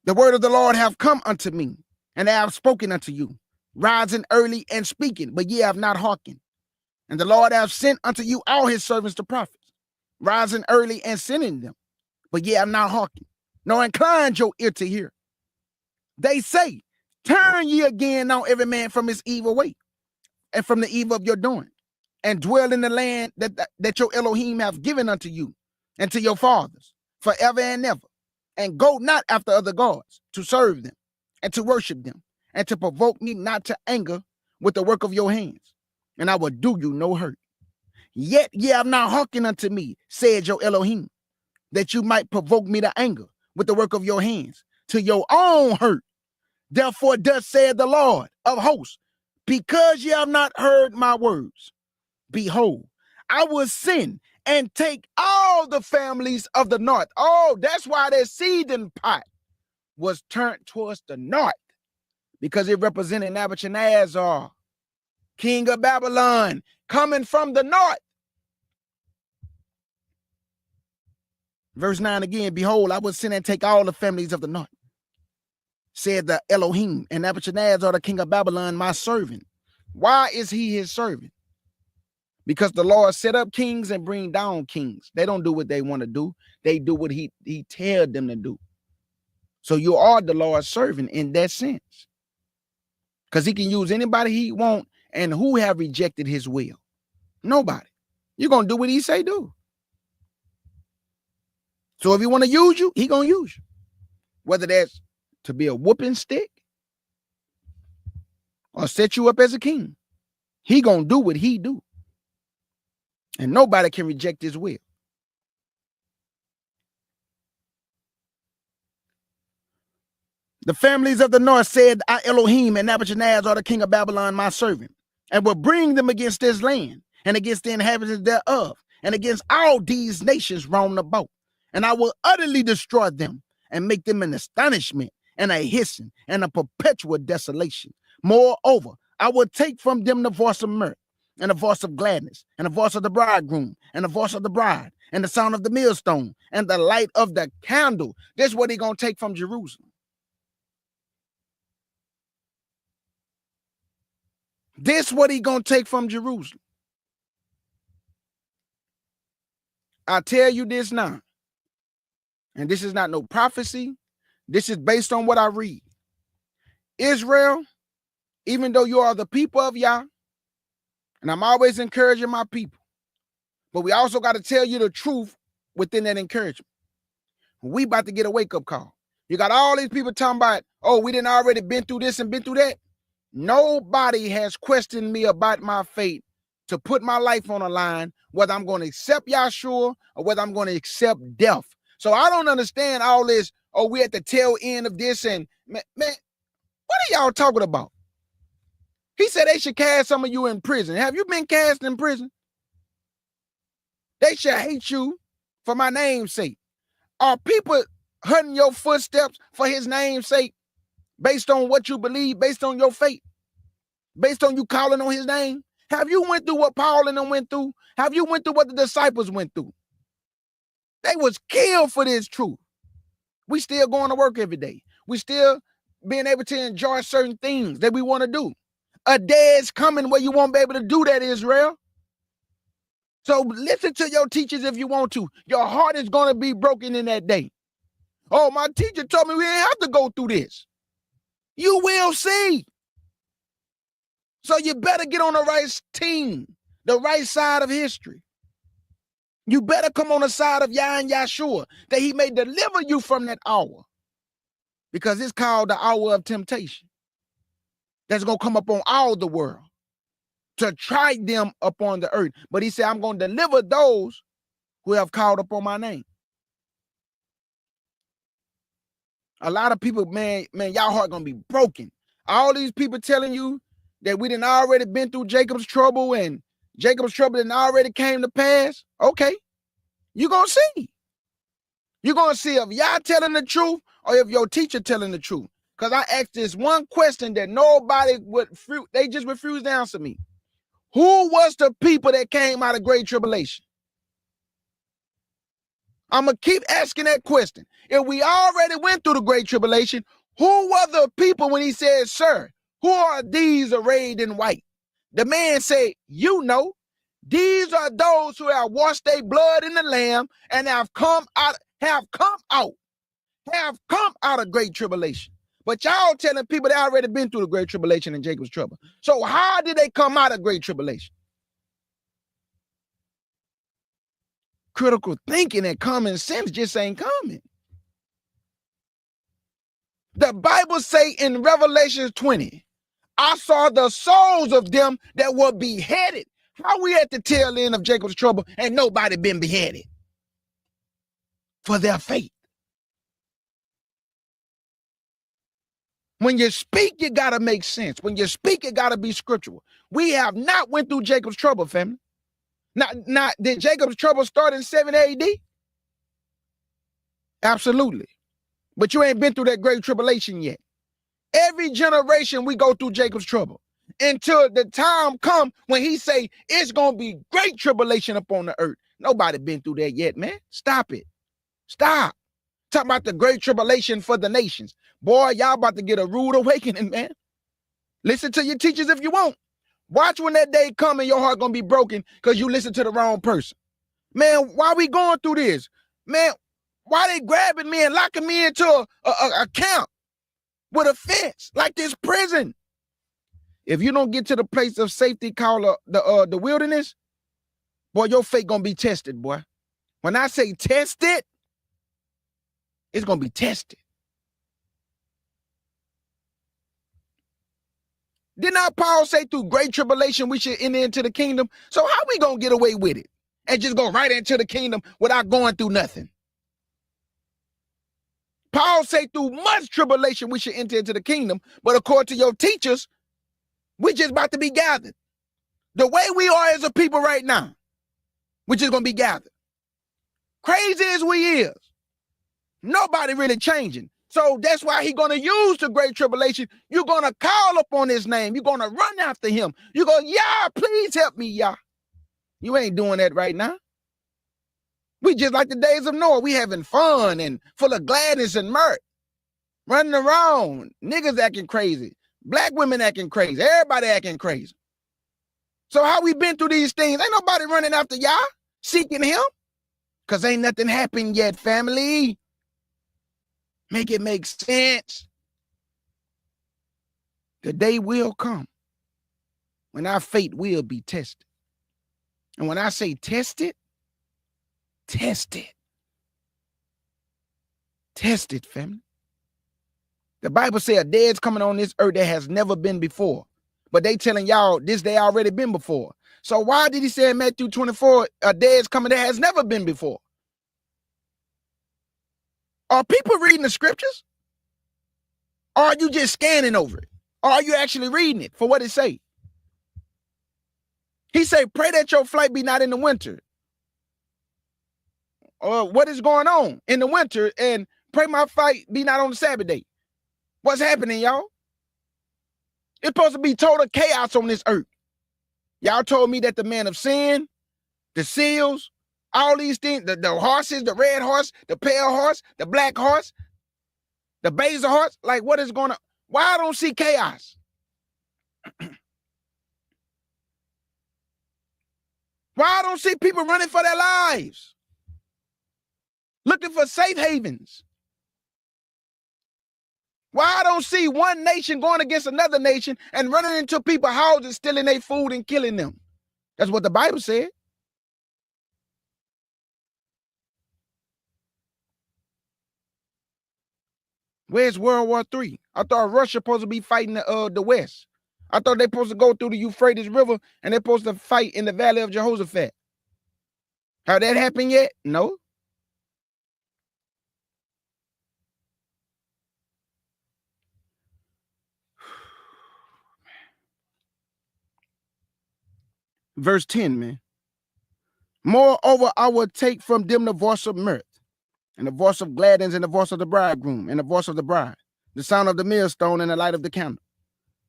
The word of the Lord have come unto me, and I have spoken unto you, rising early and speaking, but ye have not hearkened. And the Lord hath sent unto you all his servants the prophets, rising early and sending them, but ye have not hearkened, nor inclined your ear to hear. They say, turn ye again now every man from his evil way, and from the evil of your doing, and dwell in the land that your Elohim hath given unto you, and to your fathers, forever and ever. And go not after other gods, to serve them, and to worship them, and to provoke me not to anger with the work of your hands, and I will do you no hurt. Yet ye have not hearkened unto me, said your Elohim, that you might provoke me to anger with the work of your hands, to your own hurt. Therefore thus saith the Lord of hosts, because ye have not heard my words, behold, I will send and take all the families of the north. Oh, that's why that seething pot was turned towards the north, because it represented Nebuchadnezzar, king of Babylon, coming from the north. Verse 9 again, behold, I will send and take all the families of the north, said the Elohim, and Nebuchadnezzar, the king of Babylon, my servant. Why is he his servant? Because the Lord set up kings and bring down kings. They don't do what they want to do. They do what he tells them to do. So you are the Lord's servant in that sense. Because he can use anybody he want, and who have rejected his will? Nobody. You're going to do what he say do. So if he want to use you, he going to use you. Whether that's to be a whooping stick or set you up as a king, he going to do what he do. And nobody can reject his will. The families of the north said, I Elohim and Nebuchadnezzar, the king of Babylon, my servant, and will bring them against this land and against the inhabitants thereof, and against all these nations round about. And I will utterly destroy them and make them an astonishment and a hissing and a perpetual desolation. Moreover, I will take from them the voice of mirth, and the voice of gladness, and the voice of the bridegroom, and the voice of the bride, and the sound of the millstone, and the light of the candle. This is what he's going to take from Jerusalem. This is what he's going to take from Jerusalem. I tell you this now, and this is not no prophecy. This is based on what I read. Israel, even though you are the people of Yah, and I'm always encouraging my people, But we also got to tell you the truth within that encouragement. We about to get a wake-up call. You got all these people talking about, oh, we didn't already been through this and been through that. Nobody has questioned me about my faith to put my life on the line, whether I'm going to accept Yahshua or whether I'm going to accept death. So I don't understand all this, oh, we at the tail end of this, and man, what are y'all talking about? He said they should cast some of you in prison. Have you been cast in prison? They should hate you for my name's sake. Are people hunting your footsteps for his name's sake, based on what you believe, based on your faith, based on you calling on his name? Have you went through what Paul and them went through? Have you went through what the disciples went through? They was killed for this truth. We still going to work every day. We still being able to enjoy certain things that we want to do. A day is coming where you won't be able to do that, Israel. So listen to your teachers if you want to. Your heart is going to be broken in that day. Oh, my teacher told me we didn't have to go through this. You will see. So you better get on the right team, the right side of history. You better come on the side of Yah and Yahshua, that he may deliver you from that hour. Because it's called the hour of temptation. That's going to come upon all the world to try them upon the earth. But he said, I'm going to deliver those who have called upon my name. A lot of people, man, y'all heart going to be broken. All these people telling you that we done already been through Jacob's trouble and Jacob's trouble done already came to pass. Okay, you're going to see. You're going to see if y'all telling the truth or if your teacher telling the truth. Because I asked this one question that nobody they just refused to answer me. Who was the people that came out of great tribulation? I'm going to keep asking that question. If we already went through the great tribulation, who were the people when he said, sir, who are these arrayed in white? The man said, you know, these are those who have washed their blood in the Lamb and have come out of great tribulation. But y'all telling people they already been through the great tribulation and Jacob's trouble. So how did they come out of great tribulation? Critical thinking and common sense just ain't coming. The Bible say in Revelation 20, I saw the souls of them that were beheaded. How we at the tail end of Jacob's trouble and nobody been beheaded for their faith? When you speak, you got to make sense. When you speak, it got to be scriptural. We have not went through Jacob's trouble, family. Now, did Jacob's trouble start in 7 AD? Absolutely. But you ain't been through that great tribulation yet. Every generation we go through Jacob's trouble until the time come when he say it's going to be great tribulation upon the earth. Nobody been through that yet, man. Stop it. Stop. Talking about the great tribulation for the nations. Boy, y'all about to get a rude awakening, man. Listen to your teachers if you want. Watch when that day come and your heart going to be broken because you listen to the wrong person. Man, why we going through this? Man, why they grabbing me and locking me into a camp with a fence like this prison? If you don't get to the place of safety called the wilderness, boy, your faith going to be tested, boy. When I say tested, it's going to be tested. Did not Paul say through great tribulation we should enter into the kingdom? So how we going to get away with it and just go right into the kingdom without going through nothing? Paul say through much tribulation we should enter into the kingdom, but according to your teachers, we just about to be gathered. The way we are as a people right now, we're just going to be gathered. Crazy as we is, nobody really changing. So that's why he's going to use the great tribulation. You're going to call upon his name. You're going to run after him. You go, Yah, please help me, Yah. You ain't doing that right now. We just like the days of Noah. We having fun and full of gladness and mirth. Running around. Niggas acting crazy. Black women acting crazy. Everybody acting crazy. So how we been through these things? Ain't nobody running after Yah, seeking him. Because ain't nothing happened yet, family. Make it make sense. The day will come when our faith will be tested. And when I say tested, Test it. Test it, family. The Bible says a day is coming on this earth that has never been before. But they telling y'all this day already been before. So why did he say in Matthew 24, a day is coming that has never been before? Are people reading the scriptures? Or are you just scanning over it? Or are you actually reading it for what it say? He said, pray that your flight be not in the winter. Or what is going on in the winter, and pray my flight be not on the Sabbath day. What's happening, y'all? It's supposed to be total chaos on this earth. Y'all told me that the man of sin, the seals, all these things, the horses, the red horse, the pale horse, the black horse, the basil horse, like what is going on? Why I don't see chaos? Why I don't see people running for their lives? Looking for safe havens? Why I don't see one nation going against another nation and running into people's houses, stealing their food and killing them? That's what the Bible said. Where's World War III? I thought Russia supposed to be fighting the West. I thought they supposed to go through the Euphrates River and they're supposed to fight in the Valley of Jehoshaphat. Have that happened yet? No. Verse 10, man. Moreover, I will take from them the voice of mirth, and the voice of gladness, and the voice of the bridegroom, and the voice of the bride, the sound of the millstone, and the light of the candle.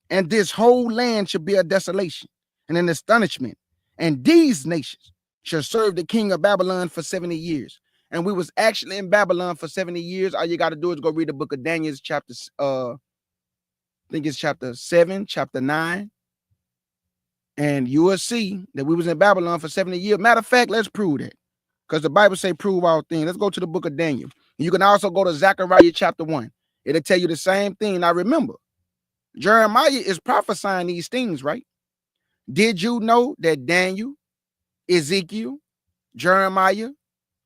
And this whole land shall be a desolation and an astonishment. And these nations shall serve the king of Babylon for 70 years. And we was actually in Babylon for 70 years. All you got to do is go read the book of Daniel, chapter, I think it's chapter 7, chapter 9. And you will see that we was in Babylon for 70 years. Matter of fact, let's prove that. Because the Bible say prove all things. Let's go to the book of Daniel. You can also go to Zechariah chapter 1. It'll tell you the same thing. Now remember, Jeremiah is prophesying these things, right? Did you know that Daniel, Ezekiel, Jeremiah,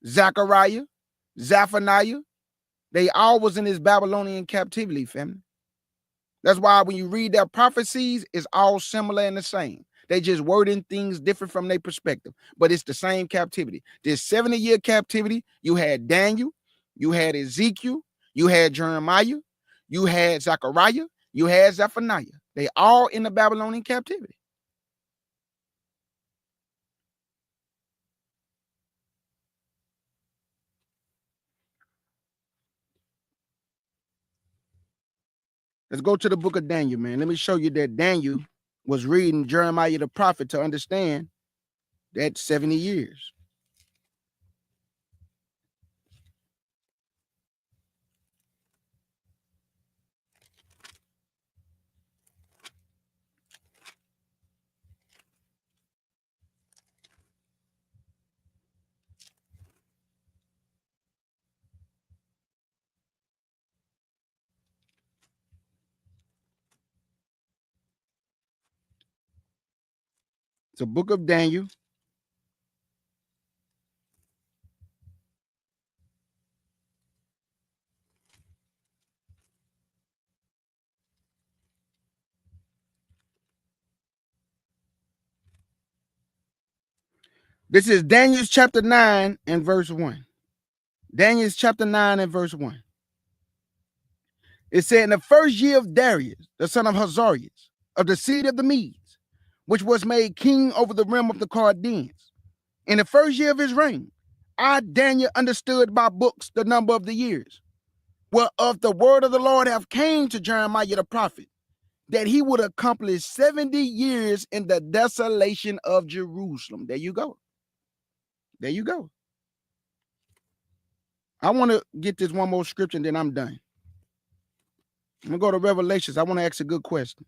Zechariah, Zephaniah, they all was in this Babylonian captivity, family? That's why when you read their prophecies, it's all similar and the same. They just wording things different from their perspective, but it's the same captivity. This 70-year captivity, you had Daniel, you had Ezekiel, you had Jeremiah, you had Zechariah, you had Zephaniah. They all in the Babylonian captivity. Let's go to the book of Daniel, man. Let me show you that Daniel was reading Jeremiah the prophet to understand that 70 years. It's a book of Daniel. This is Daniel's chapter 9 and verse 1. Daniel's chapter 9 and verse 1. It said, in the first year of Darius, the son of Hazarias, of the seed of the Medes, which was made king over the realm of the Chaldeans, in the first year of his reign, I, Daniel, understood by books the number of the years, whereof the word of the Lord have came to Jeremiah the prophet, that he would accomplish 70 years in the desolation of Jerusalem. There you go. There you go. I want to get this one more scripture and then I'm done. I'm going to go to Revelations. I want to ask a good question.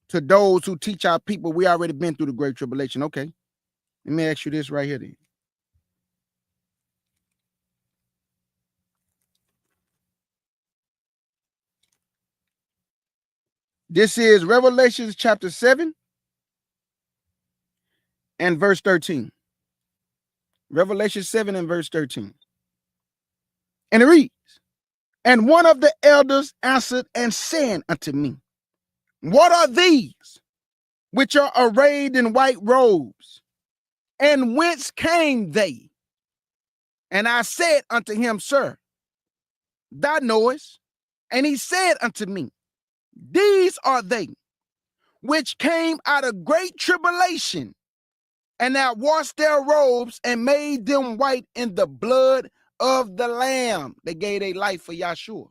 To those who teach our people, we already been through the Great Tribulation. Okay. Let me ask you this right here then. This is Revelations chapter 7 and verse 13. Revelation 7 and verse 13. And it reads, and one of the elders answered and said unto me, what are these which are arrayed in white robes? And whence came they? And I said unto him, sir, thou knowest. And he said unto me, these are they which came out of great tribulation, and that washed their robes and made them white in the blood of the Lamb. They gave their life for Yahshua.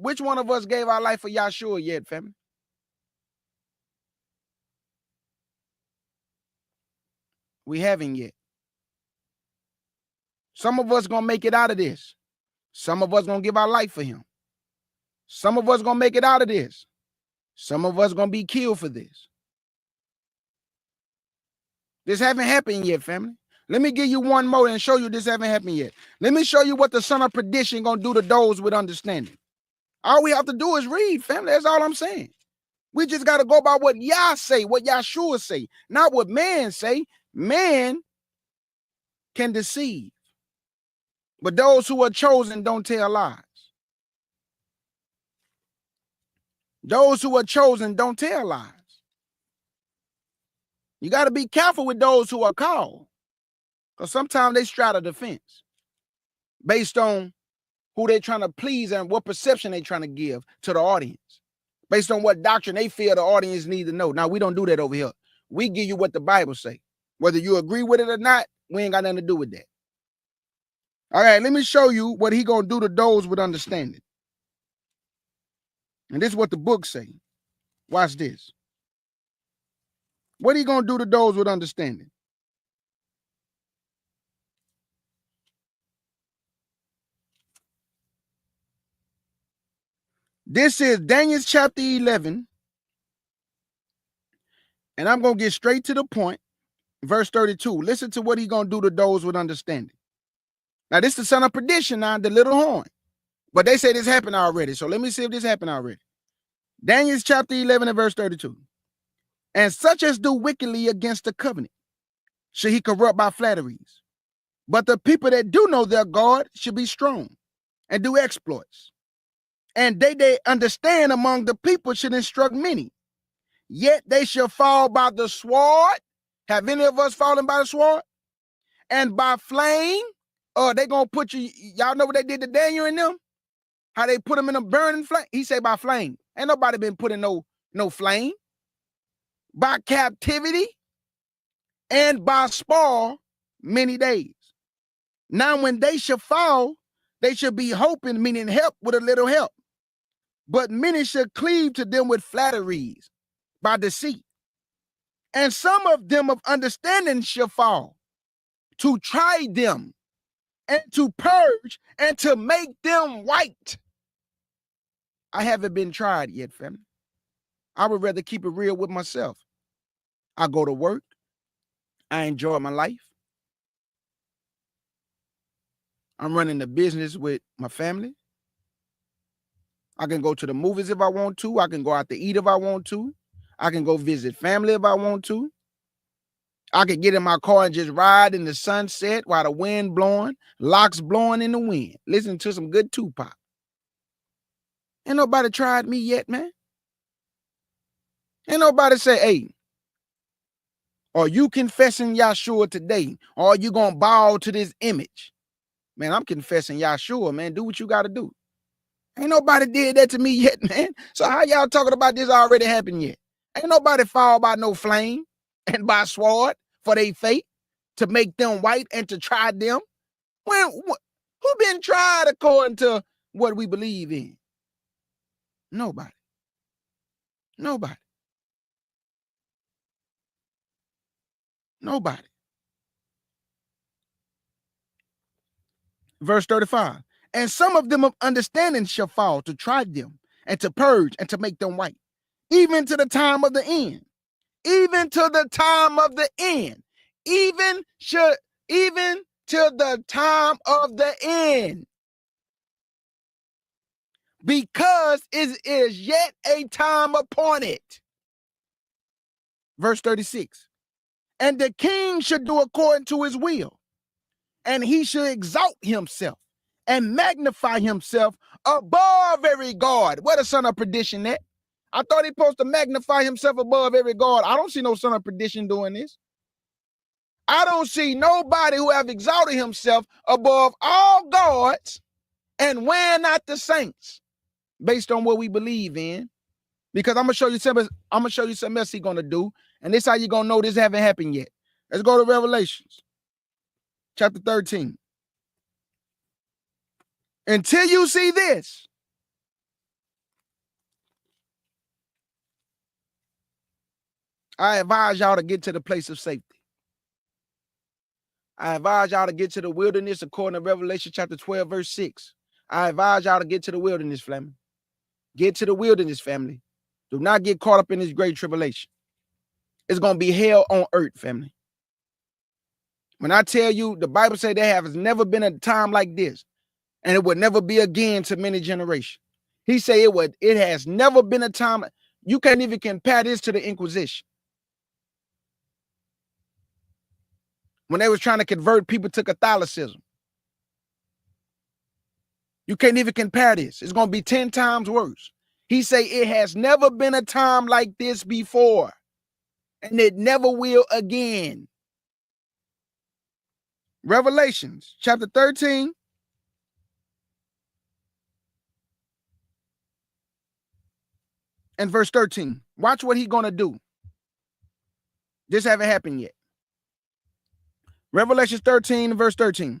Which one of us gave our life for Yahshua yet, family? We haven't yet. Some of us gonna make it out of this. Some of us gonna give our life for him. Some of us gonna make it out of this. Some of us gonna be killed for this. This haven't happened yet, family. Let me give you one more and show you this haven't happened yet. Let me show you what the son of perdition gonna do to those with understanding. All we have to do is read, family. That's all I'm saying. We just got to go by what Yah say, what Yahshua say, not what man say. Man can deceive, but those who are chosen don't tell lies. Those who are chosen don't tell lies. You got to be careful with those who are called, because sometimes they straddle the fence based on who they're trying to please and what perception they're trying to give to the audience, based on what doctrine they feel the audience need to know. Now, we don't do that over here. We give you what the Bible say. Whether you agree with it or not, we ain't got nothing to do with that. All right, let me show you what he gonna do to those with understanding. And this is what the book say. Watch this. What he gonna do to those with understanding? This is Daniel chapter 11. And I'm gonna get straight to the point. Verse 32. Listen to what he gonna do to those with understanding. Now, this is the son of perdition, now, the little horn. But they say this happened already. So let me see if this happened already. Daniel chapter 11 and verse 32. And such as do wickedly against the covenant should he corrupt by flatteries. But the people that do know their God should be strong and do exploits. And they understand among the people should instruct many. Yet they shall fall by the sword. Have any of us fallen by the sword? And by flame. They gonna put you, y'all know what they did to Daniel and them? How they put them in a burning flame? He said by flame. Ain't nobody been put in no flame. By captivity and by spoil many days. Now when they shall fall, they shall be hoping, meaning help with a little help. But many shall cleave to them with flatteries by deceit. And some of them of understanding shall fall, to try them and to purge and to make them white. I haven't been tried yet, family. I would rather keep it real with myself. I go to work. I enjoy my life. I'm running the business with my family. I can go to the movies if I want to. I can go out to eat if I want to. I can go visit family if I want to. I could get in my car and just ride in the sunset while the wind blowing, locks blowing in the wind, listening to some good Tupac. Ain't nobody tried me yet, man. Ain't nobody say, hey, are you confessing Yahshua today? Or are you going to bow to this image? Man, I'm confessing Yahshua, man. Do what you got to do. Ain't nobody did that to me yet, man. So how y'all talking about this already happened yet? Ain't nobody fall by no flame and by sword for their faith to make them white and to try them. Who been tried according to what we believe in? Nobody. Nobody. Nobody. Verse 35. And some of them of understanding shall fall to try them and to purge and to make them white, even to the time of the end. Even to the time of the end. Even to the time of the end. Because it is yet a time appointed. Verse 36. And the king should do according to his will. And he should exalt himself and magnify himself above every god. Where the son of perdition at? I thought he supposed to magnify himself above every god. I don't see no son of perdition doing this. I don't see nobody who have exalted himself above all gods and wearing out the saints based on what we believe in. Because I'm gonna show you something. I'm gonna show you something else he's gonna do, and this how you gonna know this haven't happened yet. Let's go to Revelations, chapter 13. Until you see this, I advise y'all to get to the place of safety. I advise y'all to get to the wilderness according to Revelation chapter 12, verse 6. I advise y'all to get to the wilderness, family. Get to the wilderness, family. Do not get caught up in this great tribulation. It's going to be hell on earth, family. When I tell you, the Bible says there has never been a time like this, and it would never be again to many generations. He said it has never been a time. You can't even compare this to the Inquisition. When they was trying to convert people to Catholicism. You can't even compare this. It's going to be 10 times worse. He say it has never been a time like this before, and it never will again. Revelations chapter 13. And verse 13. Watch what he's going to do. This haven't happened yet. Revelation 13, verse 13.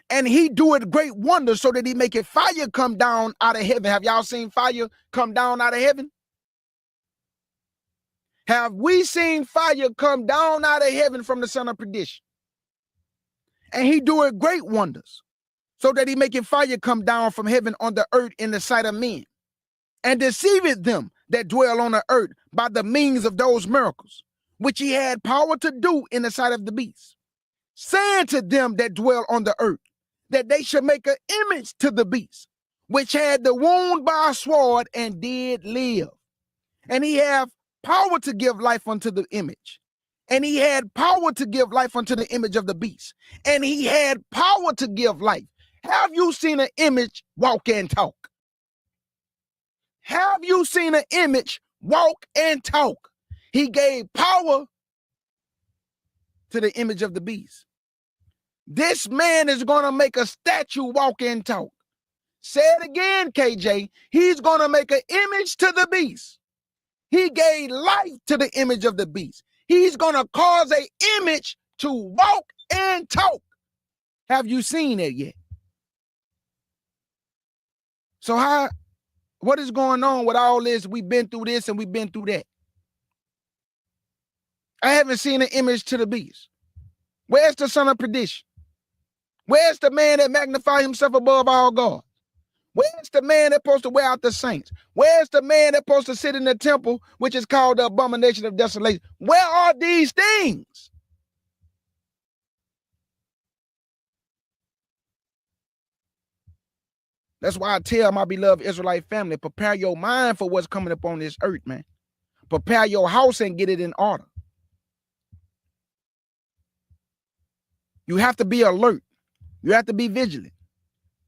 And he doeth great wonders so that he maketh fire come down out of heaven. Have y'all seen fire come down out of heaven? Have we seen fire come down out of heaven from the son of perdition? And he doeth great wonders so that he maketh fire come down from heaven on the earth in the sight of men, and deceiveth them that dwell on the earth by the means of those miracles, which he had power to do in the sight of the beast, saying to them that dwell on the earth, that they should make an image to the beast, which had the wound by a sword and did live. And he have power to give life unto the image. And he had power to give life unto the image of the beast. And he had power to give life. Have you seen an image walk and talk? Have you seen an image walk and talk? He gave power to the image of the beast. This man is going to make a statue walk and talk. Say it again, KJ. He's going to make an image to the beast. He gave life to the image of the beast. He's going to cause an image to walk and talk. Have you seen it yet? So what is going on with all this? We've been through this and we've been through that. I haven't seen an image to the beast. Where's the son of perdition? Where's the man that magnifies himself above all God? Where's the man that's supposed to wear out the saints? Where's the man that's supposed to sit in the temple, which is called the abomination of desolation? Where are these things? That's why I tell my beloved Israelite family, prepare your mind for what's coming up on this earth, man. Prepare your house and get it in order. You have to be alert. You have to be vigilant.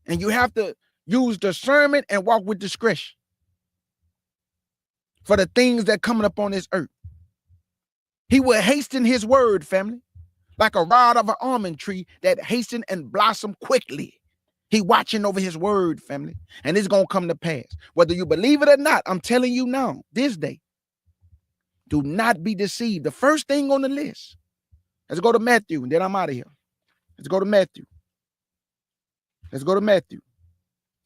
And you have to use discernment and walk with discretion for the things that coming up on this earth. He will hasten his word, family, like a rod of an almond tree that hasten and blossom quickly. He watching over his word, family, and it's going to come to pass. Whether you believe it or not, I'm telling you now, this day, do not be deceived. The first thing on the list, let's go to Matthew, and then I'm out of here. Let's go to Matthew. Let's go to Matthew.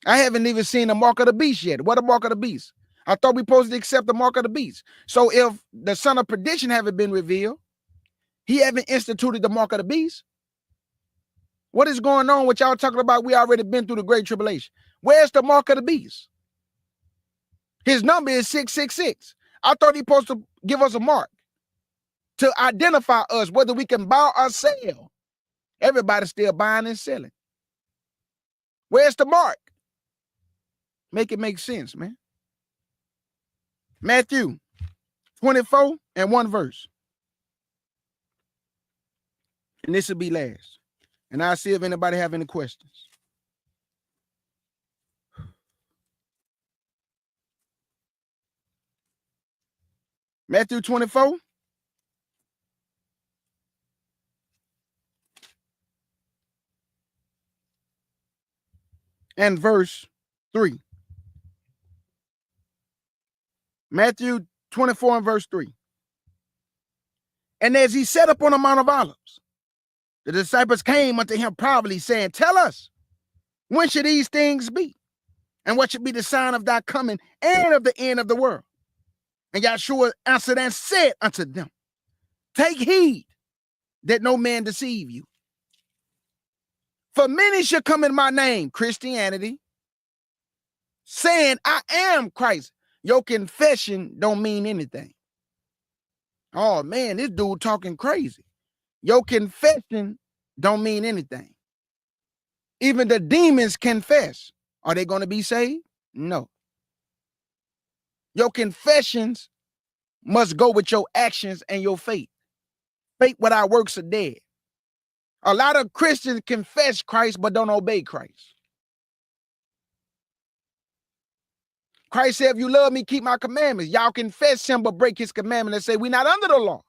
I haven't even seen the mark of the beast yet. What a mark of the beast? I thought we supposed to accept the mark of the beast. So if the son of perdition haven't been revealed, he haven't instituted the mark of the beast. What is going on with y'all talking about? We already been through the great tribulation. Where's the mark of the beast? His number is 666. I thought he supposed to give us a mark to identify us, whether we can buy or sell. Everybody's still buying and selling. Where's the mark? Make it make sense, man. Matthew 24 and 1 verse. And this will be last. And I'll see if anybody have any questions. Matthew 24. And verse 3. Matthew 24 and verse 3. And as he sat up on the Mount of Olives, the disciples came unto him privately, saying, Tell us, when should these things be? And what should be the sign of thy coming and of the end of the world? And Yahshua answered and said unto them, Take heed that no man deceive you. For many shall come in my name, Christianity, saying, I am Christ. Your confession don't mean anything. Oh man, this dude talking crazy. Your confession don't mean anything. Even the demons confess. Are they going to be saved? No. Your confessions must go with your actions and your faith. Faith without works are dead. A lot of Christians confess Christ but don't obey Christ. Christ said, if you love me, keep my commandments. Y'all confess him but break his commandment and say, we're not under the law.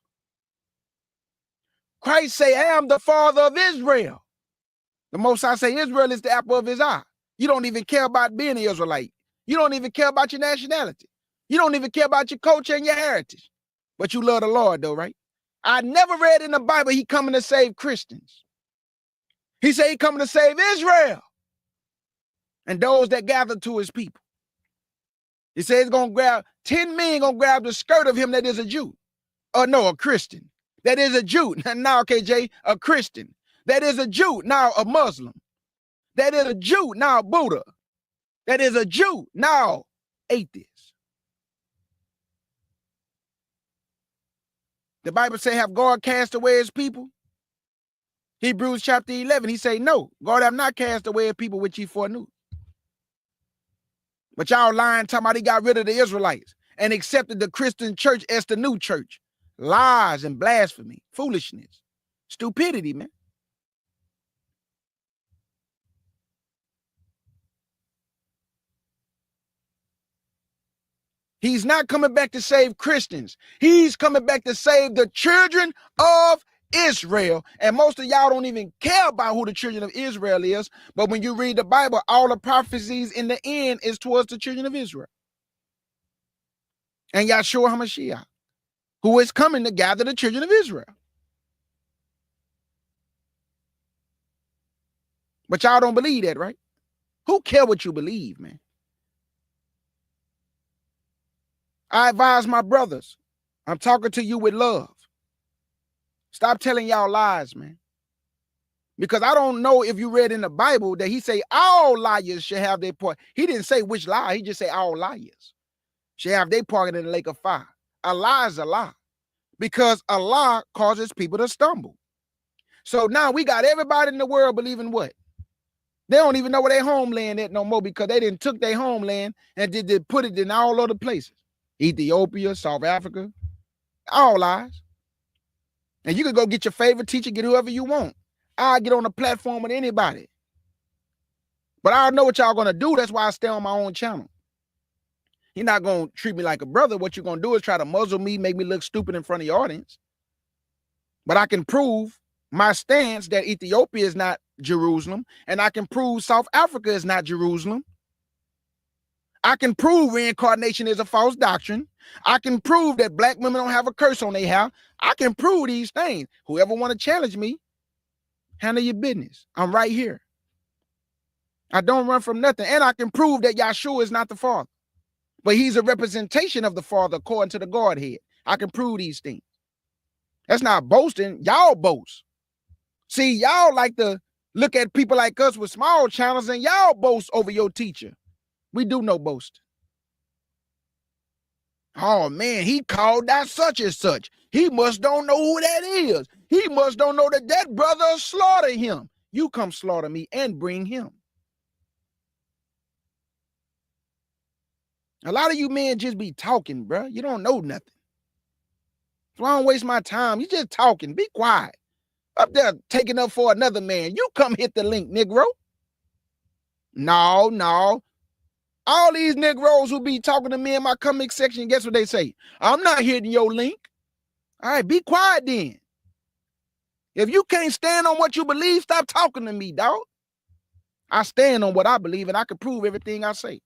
Christ say, I am the father of Israel. The Most High say Israel is the apple of his eye. You don't even care about being an Israelite. You don't even care about your nationality. You don't even care about your culture and your heritage. But you love the Lord though, right? I never read in the Bible he coming to save Christians. He said he coming to save Israel and those that gather to his people. He said he's going to grab 10 men, going to grab the skirt of him that is a Jew. No, a Christian. That is a Jew. Now, KJ, a Christian. That is a Jew. Now, a Muslim. That is a Jew. Now, a Buddha. That is a Jew. Now, atheist. The Bible say, have God cast away his people? Hebrews chapter 11, he say, no, God have not cast away his people which he foreknew. But y'all lying, talking about he got rid of the Israelites and accepted the Christian church as the new church. Lies and blasphemy, foolishness, stupidity, man. He's not coming back to save Christians. He's coming back to save the children of Israel. And most of y'all don't even care about who the children of Israel is. But when you read the Bible, all the prophecies in the end is towards the children of Israel. And Yahshua HaMashiach, who is coming to gather the children of Israel. But y'all don't believe that, right? Who care what you believe, man? I advise my brothers, I'm talking to you with love. Stop telling y'all lies, man. Because I don't know if you read in the Bible that he say all liars should have their part. He didn't say which lie. He just say all liars should have their part in the lake of fire. A lie is a lie. Because a lie causes people to stumble. So now we got everybody in the world believing what? They don't even know where their homeland is no more because they didn't took their homeland and did put it in all other places. Ethiopia, South Africa, all lies. And you can go get your favorite teacher, get whoever you want. I'll get on a platform with anybody. But I know what y'all gonna do. That's why I stay on my own channel. You're not gonna treat me like a brother. What you're gonna do is try to muzzle me, make me look stupid in front of your audience. But I can prove my stance that Ethiopia is not Jerusalem, and I can prove South Africa is not Jerusalem. I can prove reincarnation is a false doctrine. I can prove that black women don't have a curse on their hair. I can prove these things. Whoever want to challenge me, handle your business. I'm right here. I don't run from nothing. And I can prove that Yahshua is not the Father. But he's a representation of the Father according to the Godhead. I can prove these things. That's not boasting. Y'all boast. See, y'all like to look at people like us with small channels and y'all boast over your teacher. We do no boast. Oh man, he called that such and such. He must don't know who that is. He must don't know that that brother slaughter him. You come slaughter me and bring him. A lot of you men just be talking, bro. You don't know nothing. So I don't waste my time. You just talking. Be quiet. Up there taking up for another man. You come hit the link, Negro. No. All these Negroes who be talking to me in my comment section, guess what they say? I'm not hitting your link. All right, be quiet then. If you can't stand on what you believe, stop talking to me, dog. I stand on what I believe, and I can prove everything I say.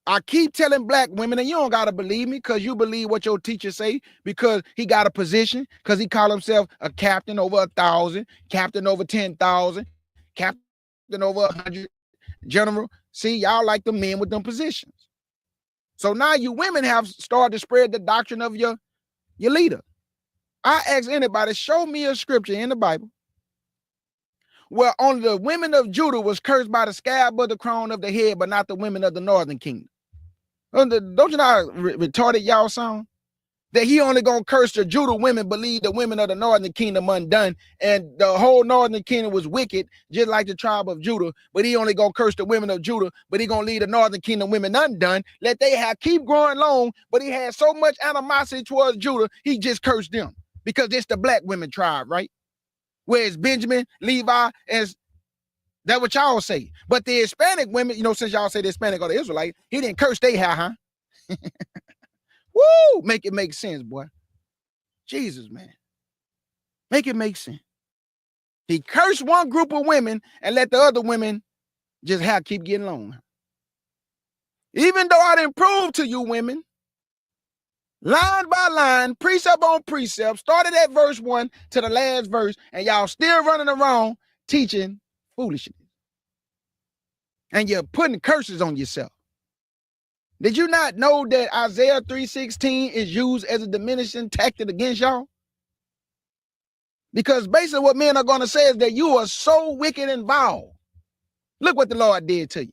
I keep telling black women, and you don't got to believe me because you believe what your teacher say because he got a position, because he call himself a captain over 1,000, captain over 10,000, captain over 100, general. See, y'all like the men with them positions. So now you women have started to spread the doctrine of your leader. I ask anybody, show me a scripture in the Bible where only the women of Judah was cursed by the scab of the crown of the head, but not the women of the northern kingdom. Don't you know how retarded y'all sound? That he only gonna curse the Judah women, believe the women of the northern kingdom undone, and the whole northern kingdom was wicked, just like the tribe of Judah. But he only gonna curse the women of Judah, but he gonna leave the northern kingdom women undone. Let they keep growing long, but he had so much animosity towards Judah, he just cursed them because it's the black women tribe, right? Whereas Benjamin, Levi, as that's what y'all say. But the Hispanic women, since y'all say the Hispanic or the Israelite, he didn't curse they hair, huh? Woo! Make it make sense, boy. Jesus, man. Make it make sense. He cursed one group of women and let the other women just keep getting long. Even though I didn't prove to you women, line by line, precept on precept, started at verse 1 to the last verse, and y'all still running around teaching foolishness. And you're putting curses on yourself. Did you not know that Isaiah 3:16 is used as a diminishing tactic against y'all? Because basically what men are going to say is that you are so wicked and vile. Look what the Lord did to you.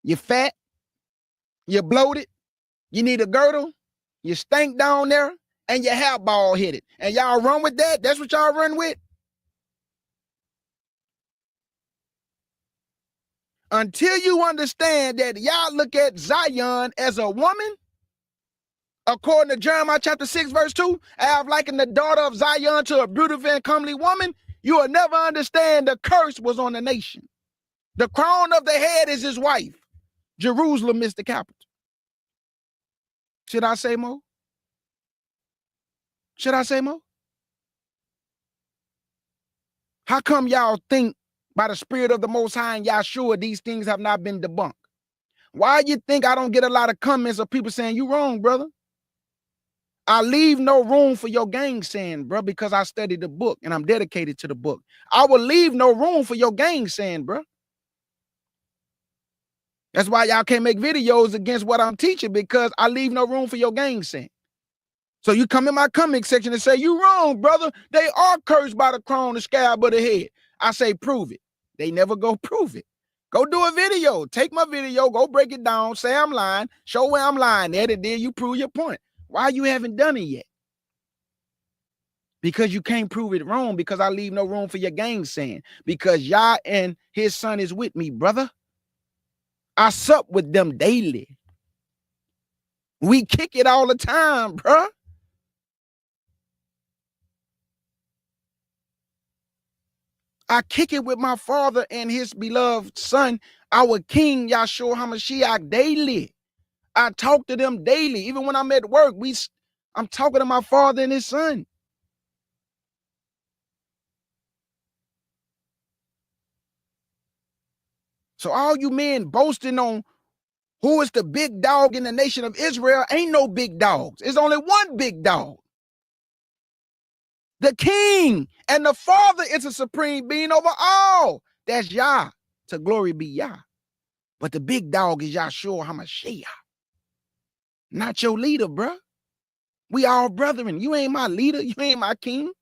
You're fat. You're bloated. You need a girdle. You stink down there. And your hair bald headed. And y'all run with that? That's what y'all run with? Until you understand that y'all look at Zion as a woman, according to Jeremiah chapter 6, verse 2, I have likened the daughter of Zion to a beautiful and comely woman, you will never understand the curse was on the nation. The crown of the head is his wife. Jerusalem is the capital. Should I say more? Should I say more? How come y'all think by the Spirit of the Most High and Yahshua these things have not been debunked? Why you think I don't get a lot of comments of people saying you wrong, brother? I leave no room for your gainsaying, bro, because I studied the book and I'm dedicated to the book. I will leave no room for your gainsaying, bro. That's why y'all can't make videos against what I'm teaching, because I leave no room for your gainsaying. So you come in my comment section and say, you wrong, brother. They are cursed by the crown, the scab of the head. I say, prove it. They never go prove it. Go do a video. Take my video, go break it down, say I'm lying, show where I'm lying at, and then you prove your point. Why you haven't done it yet? Because you can't prove it wrong, because I leave no room for your gainsaying. Because Yah and his son is with me, brother. I sup with them daily. We kick it all the time, bruh. I kick it with my father and his beloved son, our King Yahshua HaMashiach, daily. I talk to them daily. Even when I'm at work, I'm talking to my father and his son. So all you men boasting on who is the big dog in the nation of Israel, ain't no big dogs. There's only one big dog. The king and the father is a supreme being over all. That's Yah. To glory be Yah. But the big dog is Yahshua HaMashiach. Not your leader, bruh. We all brethren. You ain't my leader. You ain't my king.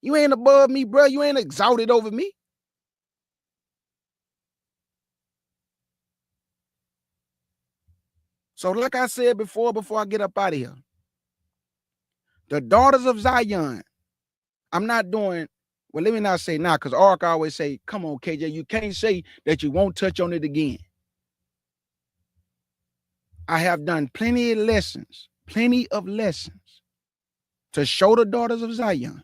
You ain't above me, bruh. You ain't exalted over me. So like I said before I get up out of here, the daughters of Zion, I'm not doing, well, let me not say now, because Ark always say, come on, KJ, you can't say that you won't touch on it again. I have done plenty of lessons to show the daughters of Zion,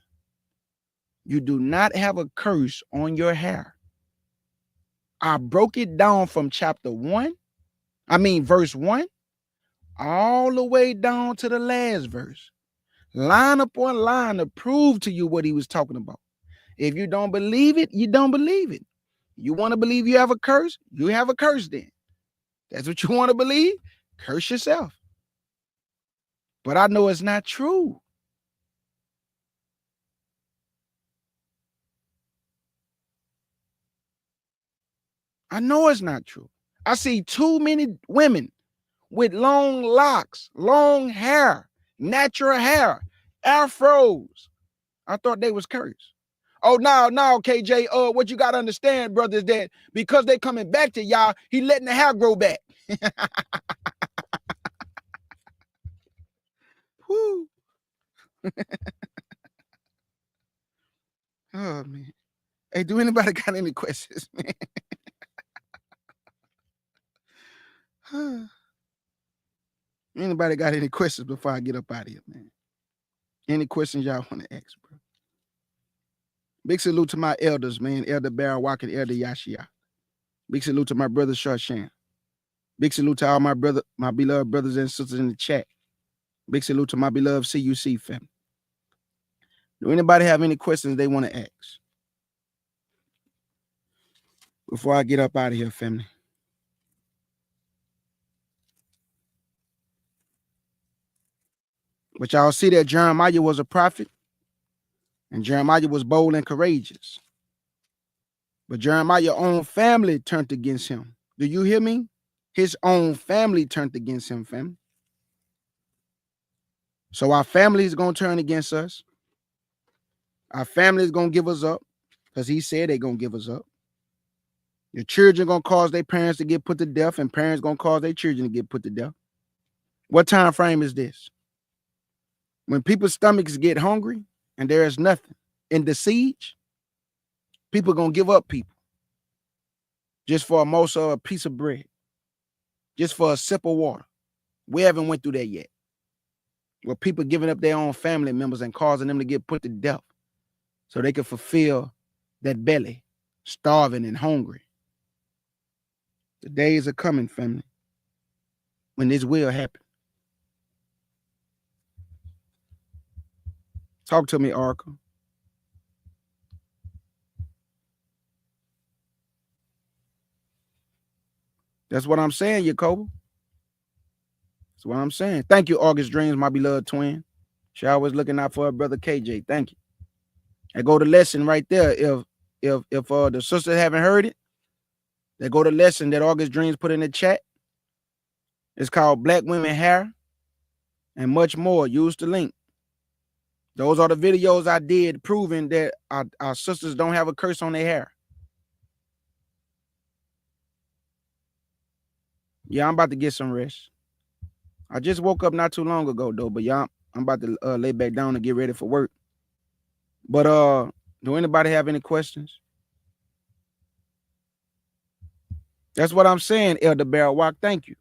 you do not have a curse on your hair. I broke it down from verse 1, all the way down to the last verse, line upon line, to prove to you what he was talking about. If you don't believe it, you don't believe it. You want to believe you have a curse? You have a curse then. That's what you want to believe? Curse yourself. But I know it's not true. I know it's not true. I see too many women with long locks, long hair, natural hair, afros. I thought they was cursed. Oh, now, KJ, what you got to understand, brother, is that because they coming back to y'all, he letting the hair grow back. Woo. Oh, man. Hey, do anybody got any questions, man? Anybody got any questions before I get up out of here, man? Any questions y'all want to ask, bro? Big salute to my elders, man. Elder Barawak and Elder Yashia. Big salute to my brother Sharshan. Big salute to all my beloved brothers and sisters in the chat. Big salute to my beloved CUC family. Do anybody have any questions they want to ask before I get up out of here, family? But y'all see that Jeremiah was a prophet, and Jeremiah was bold and courageous. But Jeremiah's own family turned against him. Do you hear me? His own family turned against him, family. So our family is going to turn against us. Our family is going to give us up because he said they're going to give us up. Your children going to cause their parents to get put to death, and parents going to cause their children to get put to death. What time frame is this? When people's stomachs get hungry and there is nothing in the siege, people going to give up people just for a morsel of a piece of bread, just for a sip of water. We haven't went through that yet. Where people giving up their own family members and causing them to get put to death so they can fulfill that belly, starving and hungry. The days are coming, family, when this will happen. Talk to me, Oracle. That's what I'm saying, Jacobo. That's what I'm saying. Thank you, August Dreams, my beloved twin. She always looking out for her brother KJ. Thank you. I go to lesson right there. If the sisters haven't heard it, they go to lesson that August Dreams put in the chat. It's called Black Women Hair and much more. Use the link. Those are the videos I did proving that our sisters don't have a curse on their hair. Yeah, I'm about to get some rest. I just woke up not too long ago, though. But yeah, I'm about to lay back down and get ready for work. But do anybody have any questions? That's what I'm saying, Elder Barawak. Thank you.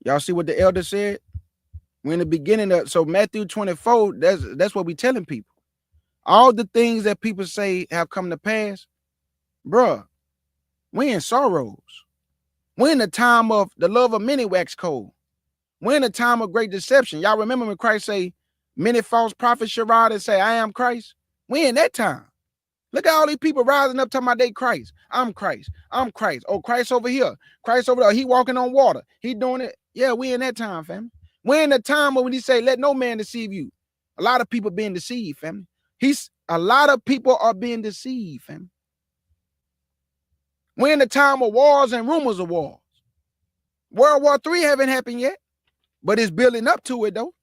Y'all see what the elder said? We're in the beginning of, so Matthew 24, that's what we telling people. All the things that people say have come to pass, bruh, we in sorrows. We're in the time of the love of many wax cold. We're in the time of great deception. Y'all remember when Christ say, many false prophets shall rise and say, I am Christ? We in that time. Look at all these people rising up talking about they Christ. I'm Christ. I'm Christ. Oh, Christ over here. Christ over there. He walking on water. He doing it. Yeah, we in that time, family. We're in the time when he say, let no man deceive you. A lot of people being deceived, family. A lot of people are being deceived, family. We're in the time of wars and rumors of wars. World War III haven't happened yet, but it's building up to it, though.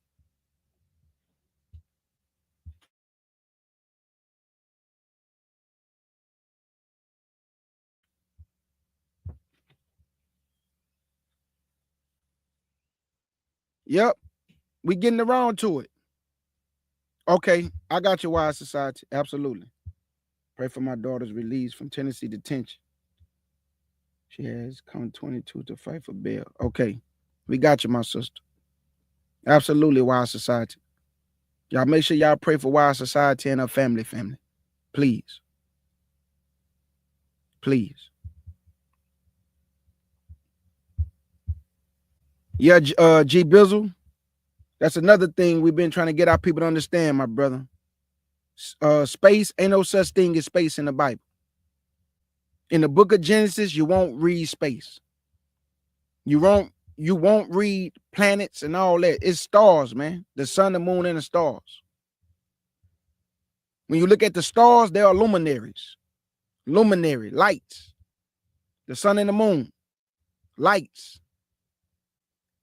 Yep, we getting around to it. Okay, I got you, Wise Society. Absolutely. Pray for my daughter's release from Tennessee detention. She has come 22 to fight for bail. Okay, we got you, my sister. Absolutely, Wise Society. Y'all make sure y'all pray for Wild Society and her family. Please. Please. Yeah, G Bizzle. That's another thing we've been trying to get our people to understand, my brother. Space, ain't no such thing as space in the Bible. In the book of Genesis, you won't read space. You won't read planets and all that. It's stars, man. The sun, the moon, and the stars. When you look at the stars, they are luminaries. Luminary, lights. The sun and the moon, lights.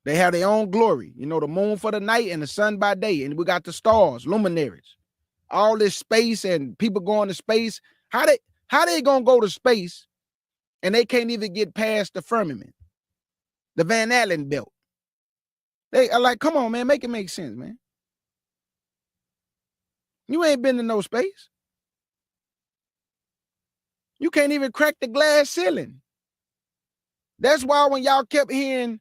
They have their own glory. You know, the moon for the night and the sun by day. And we got the stars, luminaries. All this space and people going to space. How they gonna go to space and they can't even get past the firmament, the Van Allen belt? They are like, come on, man, make it make sense, man. You ain't been to no space. You can't even crack the glass ceiling. That's why when y'all kept hearing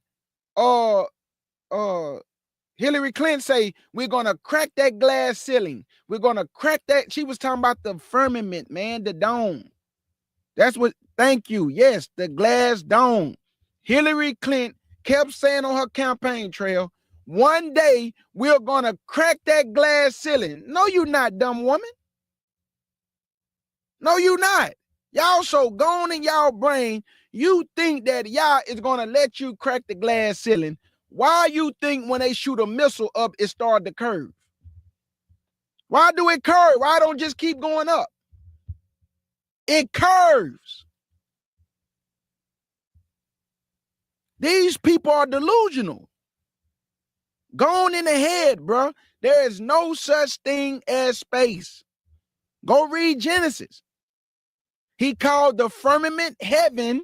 Hillary Clinton say, we're gonna crack that glass ceiling. We're gonna crack that. She was talking about the firmament, man, the dome. That's what, thank you. Yes, the glass dome. Hillary Clinton kept saying on her campaign trail, one day we're gonna crack that glass ceiling. No, you're not, dumb woman. No, you're not. Y'all so gone in y'all brain, you think that y'all is gonna let you crack the glass ceiling. Why you think when they shoot a missile up, it started to curve? Why do it curve? Why don't just keep going up? It curves. These people are delusional. Gone in the head, bro. There is no such thing as space. Go read Genesis. He called the firmament heaven,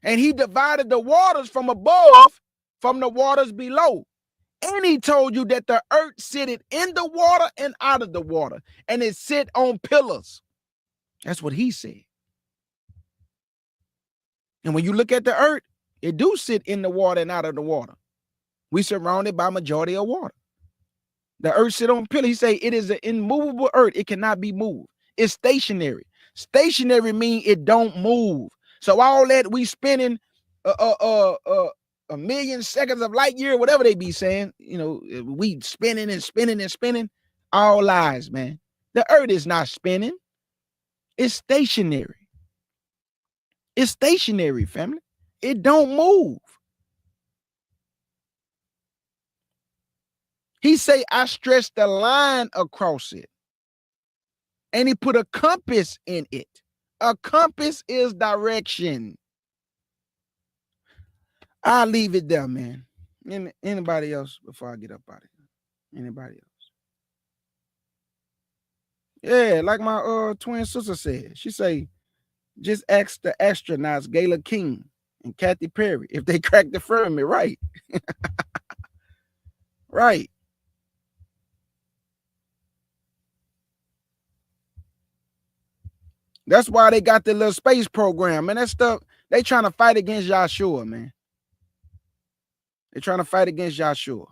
and he divided the waters from above from the waters below. And he told you that the earth sitteth in the water and out of the water, and it sit on pillars. That's what he said. And when you look at the earth, it do sit in the water and out of the water. We surrounded by majority of water. The earth sit on pillars. He say it is an immovable earth. It cannot be moved. It's stationary. Stationary means it don't move. So all that we spending a million seconds of light year, whatever they be saying, you know, we spinning and spinning and spinning. All lies, man. The earth is not spinning. It's stationary. It's stationary, family. It don't move. He say, I stretched the line across it. And he put a compass in it. A compass is direction. I'll leave it there, man. Anybody else before I get up out of here? Anybody else? Yeah, like my twin sister said. She say, just ask the astronauts, Gayla King and Kathy Perry, if they cracked the firmament, right? Right. That's why they got the little space program, man. That stuff, they trying to fight against Yahshua, man. They trying to fight against Yahshua.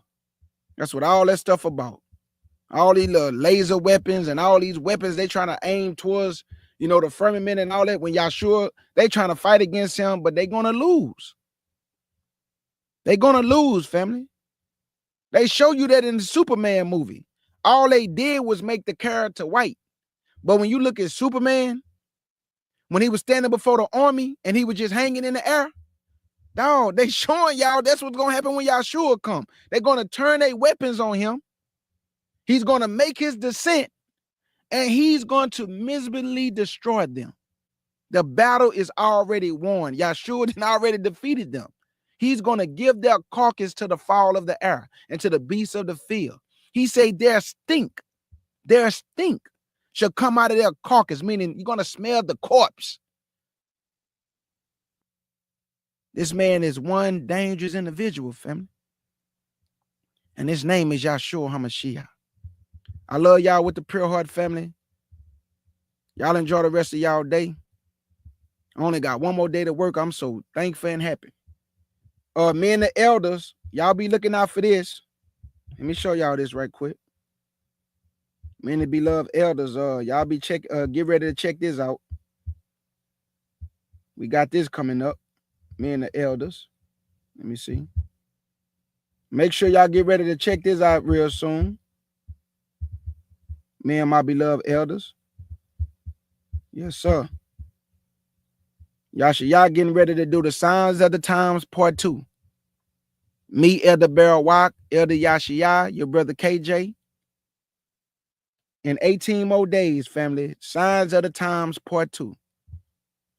That's what all that stuff about. All these little laser weapons and all these weapons they trying to aim towards, you know, the firmament and all that. When Yahshua, they trying to fight against him, but they gonna lose. They gonna lose, family. They show you that in the Superman movie. All they did was make the character white. But when you look at Superman, when he was standing before the army and he was just hanging in the air, dog, they showing y'all that's what's gonna happen when Yahshua come. They're gonna turn their weapons on him. He's gonna make his descent, and he's going to miserably destroy them. The battle is already won. Yahshua already defeated them. He's gonna give their carcass to the fowl of the air and to the beasts of the field. He said their stink shall come out of their carcass, meaning you're gonna smell the corpse. This man is one dangerous individual, family. And his name is Yahshua HaMashiach. I love y'all with the pure heart, family. Y'all enjoy the rest of y'all day. I only got one more day to work. I'm so thankful and happy. Me and the elders, y'all be looking out for this. Let me show y'all this right quick. Many beloved elders, y'all get ready to check this out. We got this coming up. Me and the elders. Let me see. Make sure y'all get ready to check this out real soon. Me and my beloved elders. Yes, sir. Y'all getting ready to do the Signs of the Times Part 2. Me, Elder Beryl Wack, Elder Yashiyah, your brother KJ. In 18 more days, family. Signs of the Times Part 2.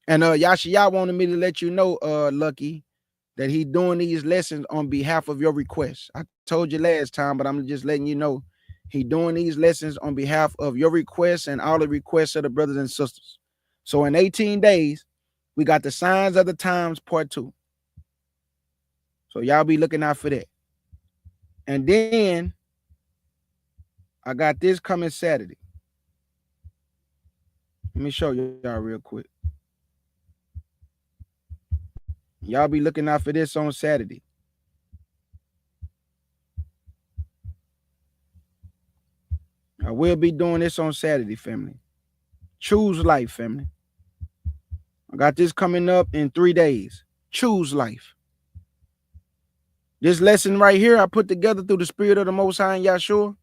And Yashiyah wanted me to let you know, Lucky, that he doing these lessons on behalf of your requests. I told you last time, but I'm just letting you know he doing these lessons on behalf of your requests and all the requests of the brothers and sisters. So in 18 days, we got the Signs of the Times Part 2. So y'all be looking out for that. And then I got this coming Saturday. Let me show y'all real quick. Y'all be looking out for this on Saturday. I will be doing this on Saturday, family. Choose life, family. I got this coming up in 3 days. Choose life. This lesson right here I put together through the Spirit of the Most High and Yahshua.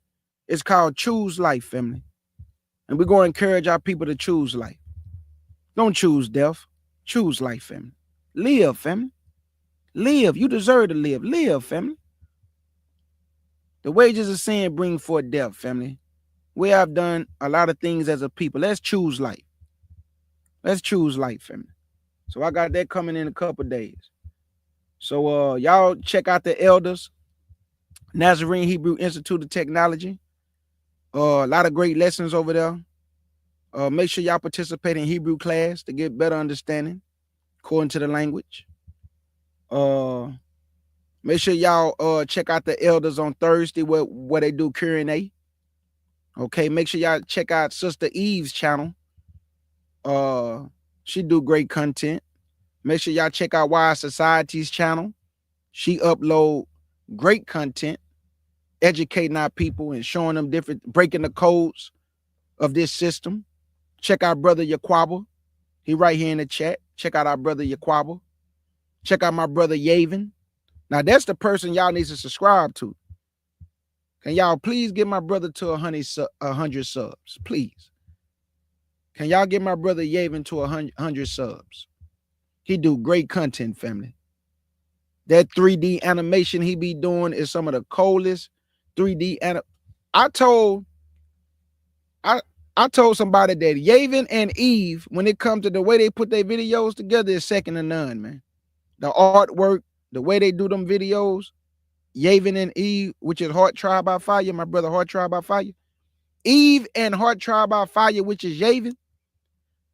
It's called Choose Life, family. And we're going to encourage our people to choose life. Don't choose death. Choose life, family. Live, family. Live. You deserve to live. Live, family. The wages of sin bring forth death, family. We have done a lot of things as a people. Let's choose life. Let's choose life, family. So I got that coming in a couple days. So y'all check out the elders, Nazarene Hebrew Institute of Technology. A lot of great lessons over there. Make sure y'all participate in Hebrew class to get better understanding according to the language. Make sure y'all check out the elders on Thursday where they do Q&A. Okay, make sure y'all check out Sister Eve's channel. She do great content. Make sure y'all check out Wise Society's channel. She upload great content, educating our people and showing them breaking the codes of this system. Check out Brother Yaquaba. He right here in the chat. Check out our brother Yaquaba. Check out my brother Yavin. Now that's the person y'all need to subscribe to. Can y'all please get my brother to 100 subs, please? Can y'all get my brother Yavin to 100 subs? He do great content, family. That 3D animation he be doing is some of the coldest 3D. I told somebody that Yavin and Eve, when it comes to the way they put their videos together, is second to none, man. The artwork, the way they do them videos, Yavin and Eve, which is Heart Tribe by Fire, my brother Heart Tribe by Fire. Eve and Heart Tribe by Fire, which is Yavin,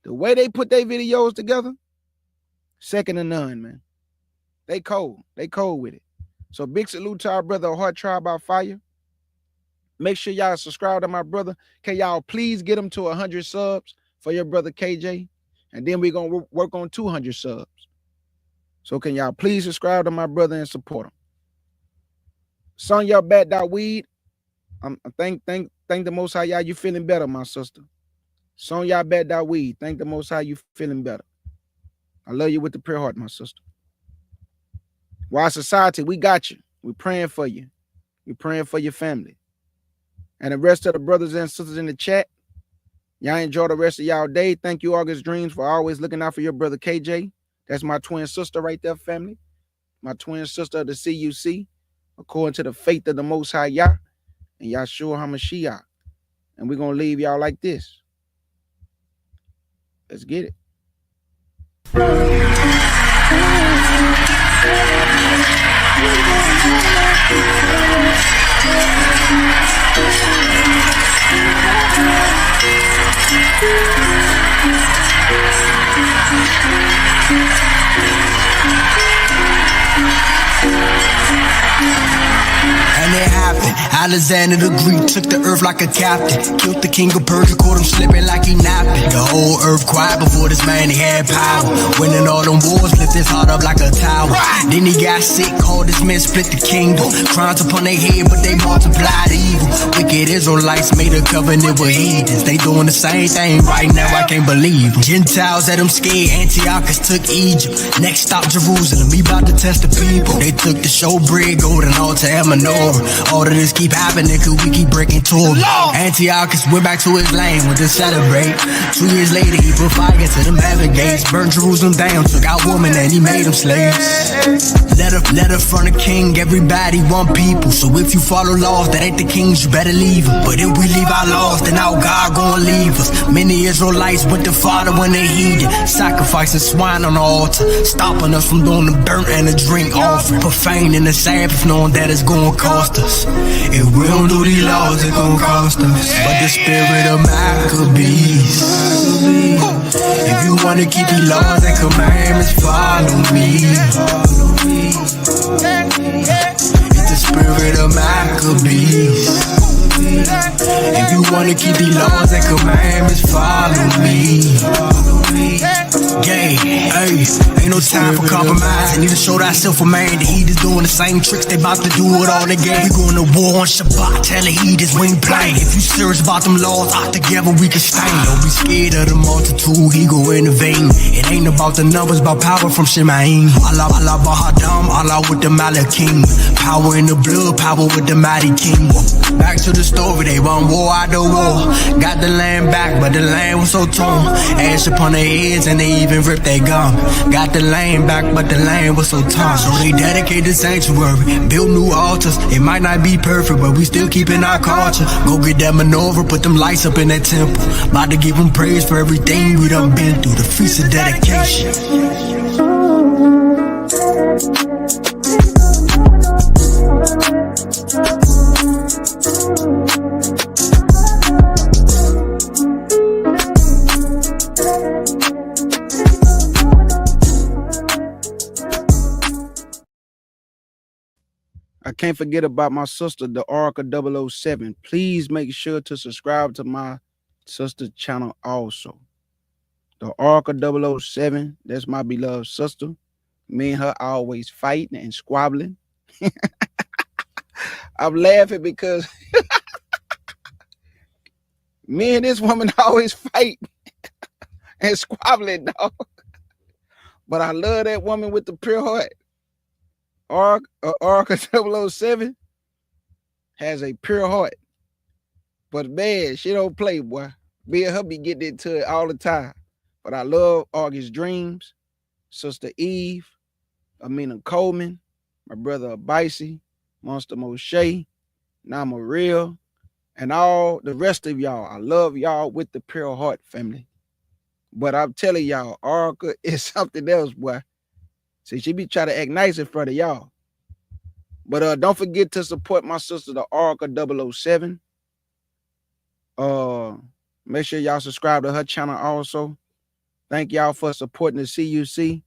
the way they put their videos together, second to none, man. They cold. They cold with it. So big salute to our brother Heart Tribe by Fire. Make sure y'all subscribe to my brother. Can y'all please get him to 100 subs for your brother KJ? And then we're going to work on 200 subs. So can y'all please subscribe to my brother and support him? Sonya Bat Daweed. Thank the Most High, y'all. You feeling better, my sister. Sonya Bat Daweed. Thank the Most High, you feeling better. I love you with the pure heart, my sister. Why Society, we got you. We're praying for you. We're praying for your family. And the rest of the brothers and sisters in the chat, y'all enjoy the rest of y'all day. Thank you, August Dreams, for always looking out for your brother KJ. That's my twin sister right there, family. My twin sister of the CUC, according to the faith of the Most High Yah and Yahshua HaMashiach. And we're going to leave y'all like this. Let's get it. And it happened. Alexander the Greek took the earth like a captain. Killed the king of Persia, caught him slipping like he napping. The whole earth quiet before this man, he had power. Winning all them wars, lift his heart up like a tower. Then he got sick, called his men, split the kingdom. Crimes upon their head, but they multiplied evil. Wicked Israelites made a covenant with heathens. They doing the same thing right now, I can't believe them. Gentiles had them scared, Antiochus took Egypt. Next stop Jerusalem, he about to test the people. They took the showbread, golden altar, and menorah. All of this keep happening cause we keep breaking Torah. Antiochus went back to his land, went to celebrate. 2 years later, he put fire to them heaven gates. Burned Jerusalem down, took out women and he made them slaves. Letter from the king, everybody one people. So if you follow laws that ain't the king's, you better leave them. But if we leave our laws, then our God gon' leave us. Many Israelites went to Father when they heeded, sacrificing swine on the altar, stopping us from doing the burnt and the drink offering, profaning the Sabbath, knowing that it's gonna cost us. If we don't do these laws, it's gonna cost us. But the spirit of Maccabees, if you wanna keep these laws and commandments, follow me. It's the spirit of Maccabees. If you wanna keep these laws and commandments, follow me. Gay, hey, ain't no time for compromise. Need to show thyself a man. The heat is doing the same tricks, they bout to do it all again. We going to war on Shabbat, tell the heaters we ain't playing. If you serious about them laws, out together we can stand. Don't be scared of the multitude, he go intervene. It ain't about the numbers, about power from Shemaim. Allah, Allah, Bahadam, Allah with the Malakim. Power in the blood, power with the mighty king. Back to the story, they won war after war. Got the land back, but the land was so torn. Ash upon their heads and they even ripped their gum. Got the land back, but the land was so torn. So they dedicated the sanctuary, built new altars. It might not be perfect, but we still keeping our culture. Go get that menorah, put them lights up in that temple. About to give them praise for everything we done been through. The feast of dedication. I can't forget about my sister, the Oracle 007. Please make sure to subscribe to my sister channel also. The Oracle 007, that's my beloved sister. Me and her always fighting and squabbling. I'm laughing because me and this woman always fight and squabbling, dog. But I love that woman with the pure heart. Oracle 007 has a pure heart. But man, she don't play, boy. Me and her be getting into it all the time. But I love August Dreams, Sister Eve, Amina Coleman, my brother Abicey, Monster Moshe, Nama Real, and all the rest of y'all. I love y'all with the pure heart, family. But I'm telling y'all, Oracle is something else, boy. See, she be trying to act nice in front of y'all. But don't forget to support my sister, the Oracle 007. Make sure y'all subscribe to her channel also. Thank y'all for supporting the CUC.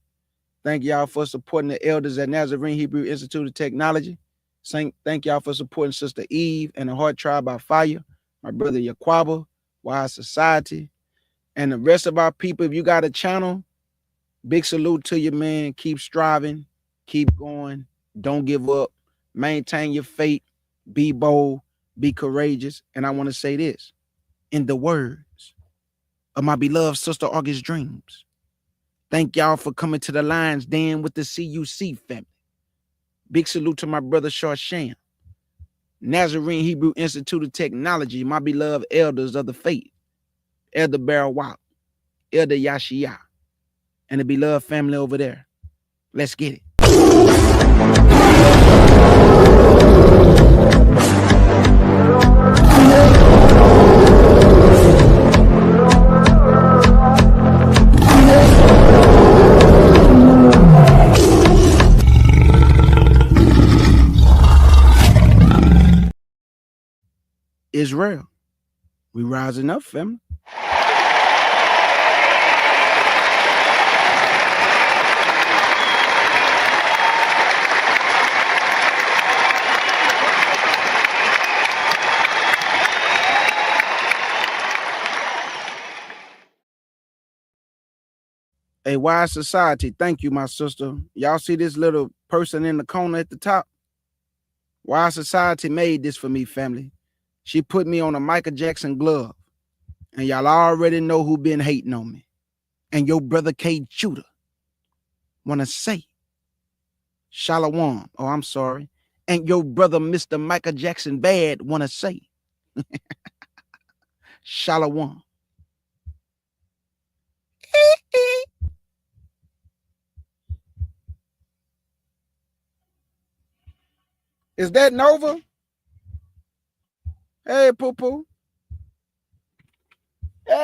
Thank y'all for supporting the elders at Nazarene Hebrew Institute of Technology. Thank y'all for supporting Sister Eve and the Heart Tribe by Fire, my brother Yaquaba, Wise Society, and the rest of our people. If you got a channel, big salute to you, man. Keep striving, keep going, don't give up, maintain your faith, be bold, be courageous. And I want to say this, in the words of my beloved sister August Dreams, thank y'all for coming to the lines, Dan, with the CUC family. Big salute to my brother Sharshan, Nazarene Hebrew Institute of Technology, my beloved elders of the faith, Elder Barawak, Elder Yashia, and the beloved family over there. Let's get it. Israel, we rising up, family. A wise society. Thank you, my sister. Y'all see this little person in the corner at the top? Wise society made this for me, family. She put me on a Michael Jackson glove. And y'all already know who been hating on me. And your brother K. Judah wanna say, Shalom. Oh, I'm sorry. And your brother Mr. Michael Jackson Bad wanna say, Shalom. Is that Nova? Hey, Poo Poo.